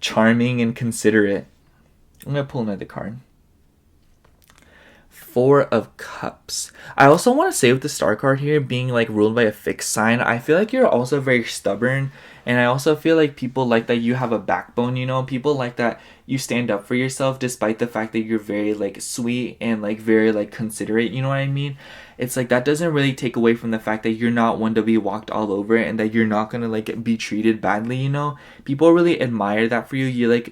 charming and considerate. I'm going to pull another card. 4 of Cups. I also want to say with the Star card here, being, like, ruled by a fixed sign, I feel like you're also very stubborn. And I also feel like people like that you have a backbone, you know? People like that you stand up for yourself despite the fact that you're very, like, sweet and, like, very, like, considerate, you know what I mean? It's like that doesn't really take away from the fact that you're not one to be walked all over, and that you're not gonna like be treated badly, you know? People really admire that for you.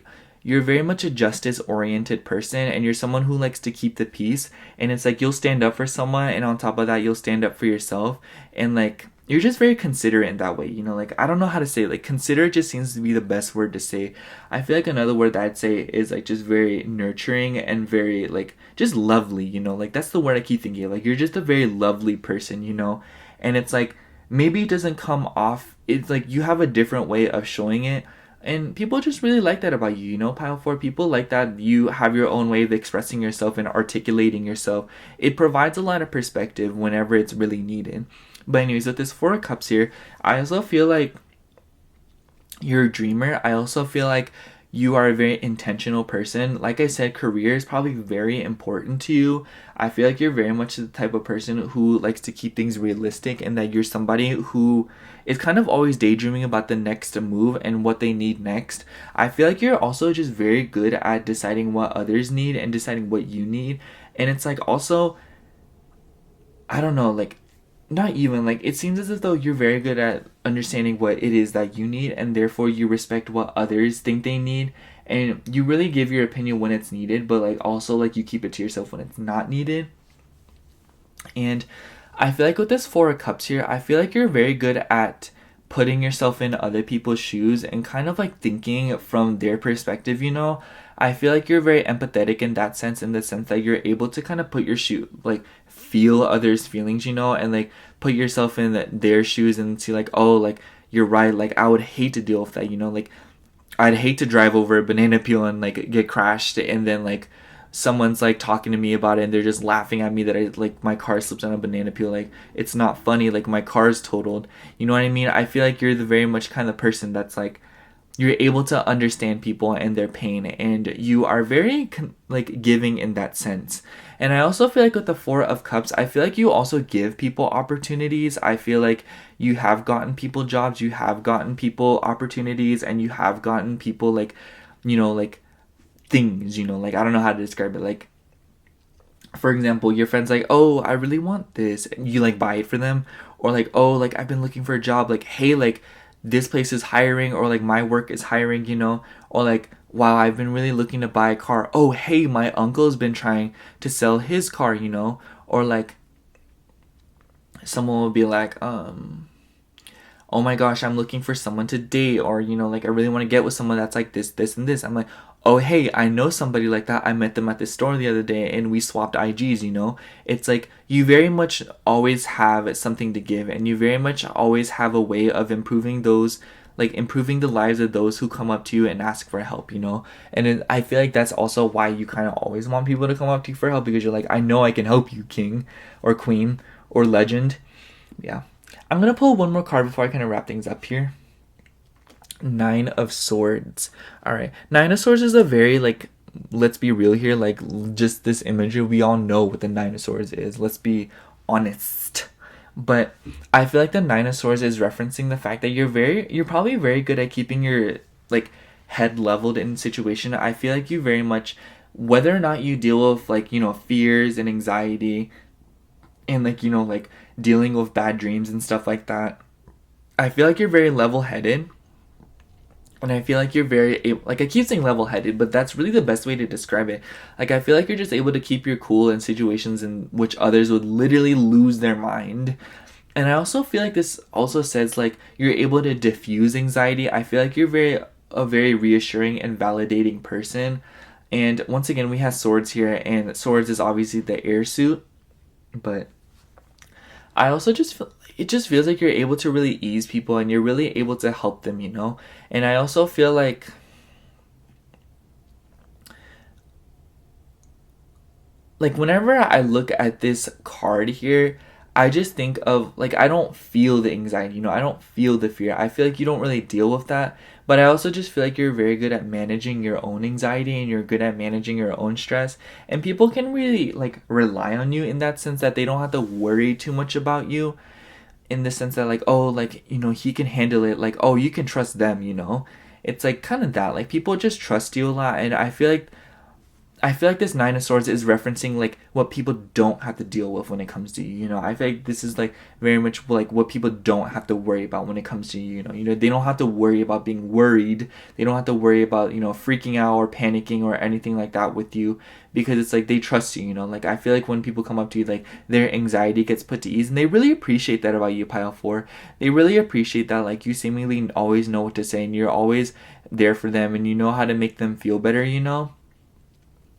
You're very much a justice oriented person, and you're someone who likes to keep the peace, and it's like you'll stand up for someone, and on top of that you'll stand up for yourself, and like you're just very considerate in that way, you know? Like, I don't know how to say it. Like, considerate just seems to be the best word to say. I feel like another word that I'd say is like just very nurturing and very like just lovely, you know? Like, that's the word I keep thinking of. Like, you're just a very lovely person, you know? And it's like maybe it doesn't come off, it's like you have a different way of showing it, and people just really like that about you, you know? Pile 4, people like that you have your own way of expressing yourself and articulating yourself. It provides a lot of perspective whenever it's really needed. But anyways, with this 4 of Cups here, I also feel like you're a dreamer. I also feel like you are a very intentional person. Like I said, career is probably very important to you. I feel like you're very much the type of person who likes to keep things realistic, and that you're somebody who is kind of always daydreaming about the next move and what they need next. I feel like you're also just very good at deciding what others need and deciding what you need. And it's like also, I don't know, like, not even like, it seems as if though you're very good at understanding what it is that you need, and therefore you respect what others think they need, and you really give your opinion when it's needed, but like also like you keep it to yourself when it's not needed. And I feel like with this 4 of Cups here, I feel like you're very good at putting yourself in other people's shoes and kind of like thinking from their perspective, you know? I feel like you're very empathetic in that sense, in the sense that you're able to kind of put your shoe, like feel others' feelings, you know, and like put yourself in their shoes and see like, oh, like you're right, like I would hate to deal with that, you know, like I'd hate to drive over a banana peel and like get crashed, and then like someone's like talking to me about it and they're just laughing at me that I like my car slips on a banana peel. Like, it's not funny, like my car's totaled, you know what I mean? I feel like you're the very much kind of person that's like, you're able to understand people and their pain, and you are very like giving in that sense. And I also feel like with the 4 of Cups, I feel like you also give people opportunities. I feel like you have gotten people jobs, you have gotten people opportunities, and you have gotten people like, you know, like things, you know, like I don't know how to describe it. Like, for example, your friend's like, oh, I really want this, and you like buy it for them. Or like, oh, like I've been looking for a job, like, hey, like this place is hiring, or like my work is hiring, you know? Or like, wow, I've been really looking to buy a car. Oh, hey, my uncle's been trying to sell his car, you know? Or like someone will be like, oh my gosh, I'm looking for someone to date, or, you know, like I really want to get with someone that's like this, and this. I'm like, oh, hey, I know somebody like that. I met them at the store the other day and we swapped IGs, you know? It's like you very much always have something to give, and you very much always have a way of improving those, like improving the lives of those who come up to you and ask for help, you know? And I feel like that's also why you kind of always want people to come up to you for help, because you're like, I know I can help you, king or queen or legend. Yeah. I'm gonna pull one more card before I kind of wrap things up here. Nine of Swords. All right. Nine of Swords is a very, like, let's be real here, like, just this imagery, we all know what the Nine of Swords is. Let's be honest. But I feel like the Nine of Swords is referencing the fact that you're probably very good at keeping your, like, head leveled in situation. I feel like you very much, whether or not you deal with, like, you know, fears and anxiety and, like, you know, like, dealing with bad dreams and stuff like that, I feel like you're very level-headed. And I feel like you're very able, like, I keep saying level-headed, but that's really the best way to describe it. Like, I feel like you're just able to keep your cool in situations in which others would literally lose their mind. And I also feel like this also says, like, you're able to diffuse anxiety. I feel like you're a very reassuring and validating person. And once again, we have Swords here, and Swords is obviously the air suit. But I also just feel, it just feels like you're able to really ease people and you're really able to help them, you know? And I also feel like whenever I look at this card here, I just think of, like, I don't feel the anxiety, you know, I don't feel the fear. I feel like you don't really deal with that. But I also just feel like you're very good at managing your own anxiety and you're good at managing your own stress. And people can really, like, rely on you in that sense that they don't have to worry too much about you. In the sense that, like, oh, like, you know, he can handle it. Like, oh, you can trust them, you know? It's, like, kind of that. Like, people just trust you a lot. And I feel like this Nine of Swords is referencing, like, what people don't have to deal with when it comes to you, you know? I feel like this is, like, very much, like, what people don't have to worry about when it comes to you, you know? You know, they don't have to worry about being worried. They don't have to worry about, you know, freaking out or panicking or anything like that with you, because it's, like, they trust you, you know? Like, I feel like when people come up to you, like, their anxiety gets put to ease, and they really appreciate that about you, Pile 4. They really appreciate that, like, you seemingly always know what to say, and you're always there for them, and you know how to make them feel better, you know?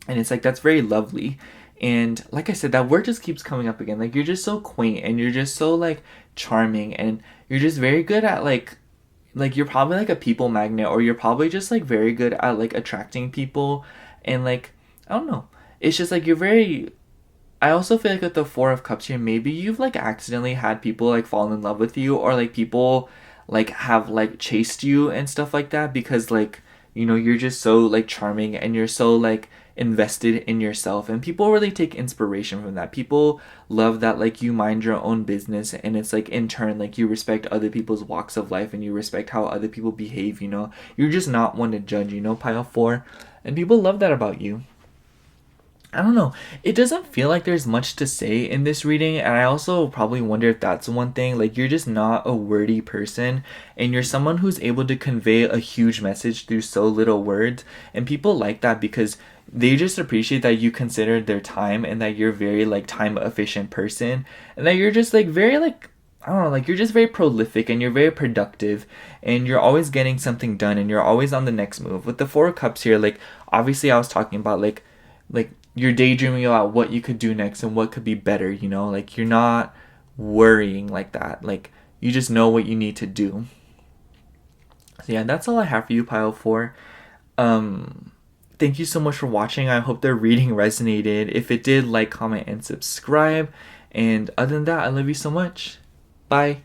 And it's, like, that's very lovely. And like I said, that word just keeps coming up again. Like, you're just so quaint and you're just so, like, charming, and you're just very good at, like, you're probably, like, a people magnet, or you're probably just, like, very good at, like, attracting people. And, like, I don't know. It's just, like, you're very, I also feel like with the Four of Cups here, maybe you've, like, accidentally had people, like, fall in love with you, or, like, people, like, have, like, chased you and stuff like that, because, like, you know, you're just so, like, charming and you're so, like, invested in yourself, and people really take inspiration from that. People love that, like, you mind your own business, and it's, like, in turn, like, you respect other people's walks of life and you respect how other people behave, you know? You're just not one to judge, you know, Pile 4, and people love that about you. I don't know. It doesn't feel like there's much to say in this reading, and I also probably wonder if that's one thing. Like, you're just not a wordy person, and you're someone who's able to convey a huge message through so little words, and people like that because they just appreciate that you consider their time, and that you're very, like, time efficient person, and that you're just, like, very, like, I don't know, like, you're just very prolific and you're very productive, and you're always getting something done, and you're always on the next move. With the Four of Cups here, like, obviously I was talking about, like, you're daydreaming about what you could do next and what could be better, you know? Like, you're not worrying like that. Like, you just know what you need to do. So yeah, that's all I have for you, Pile 4. Thank you so much for watching. I hope the reading resonated. If it did, like, comment, and subscribe. And other than that, I love you so much. Bye.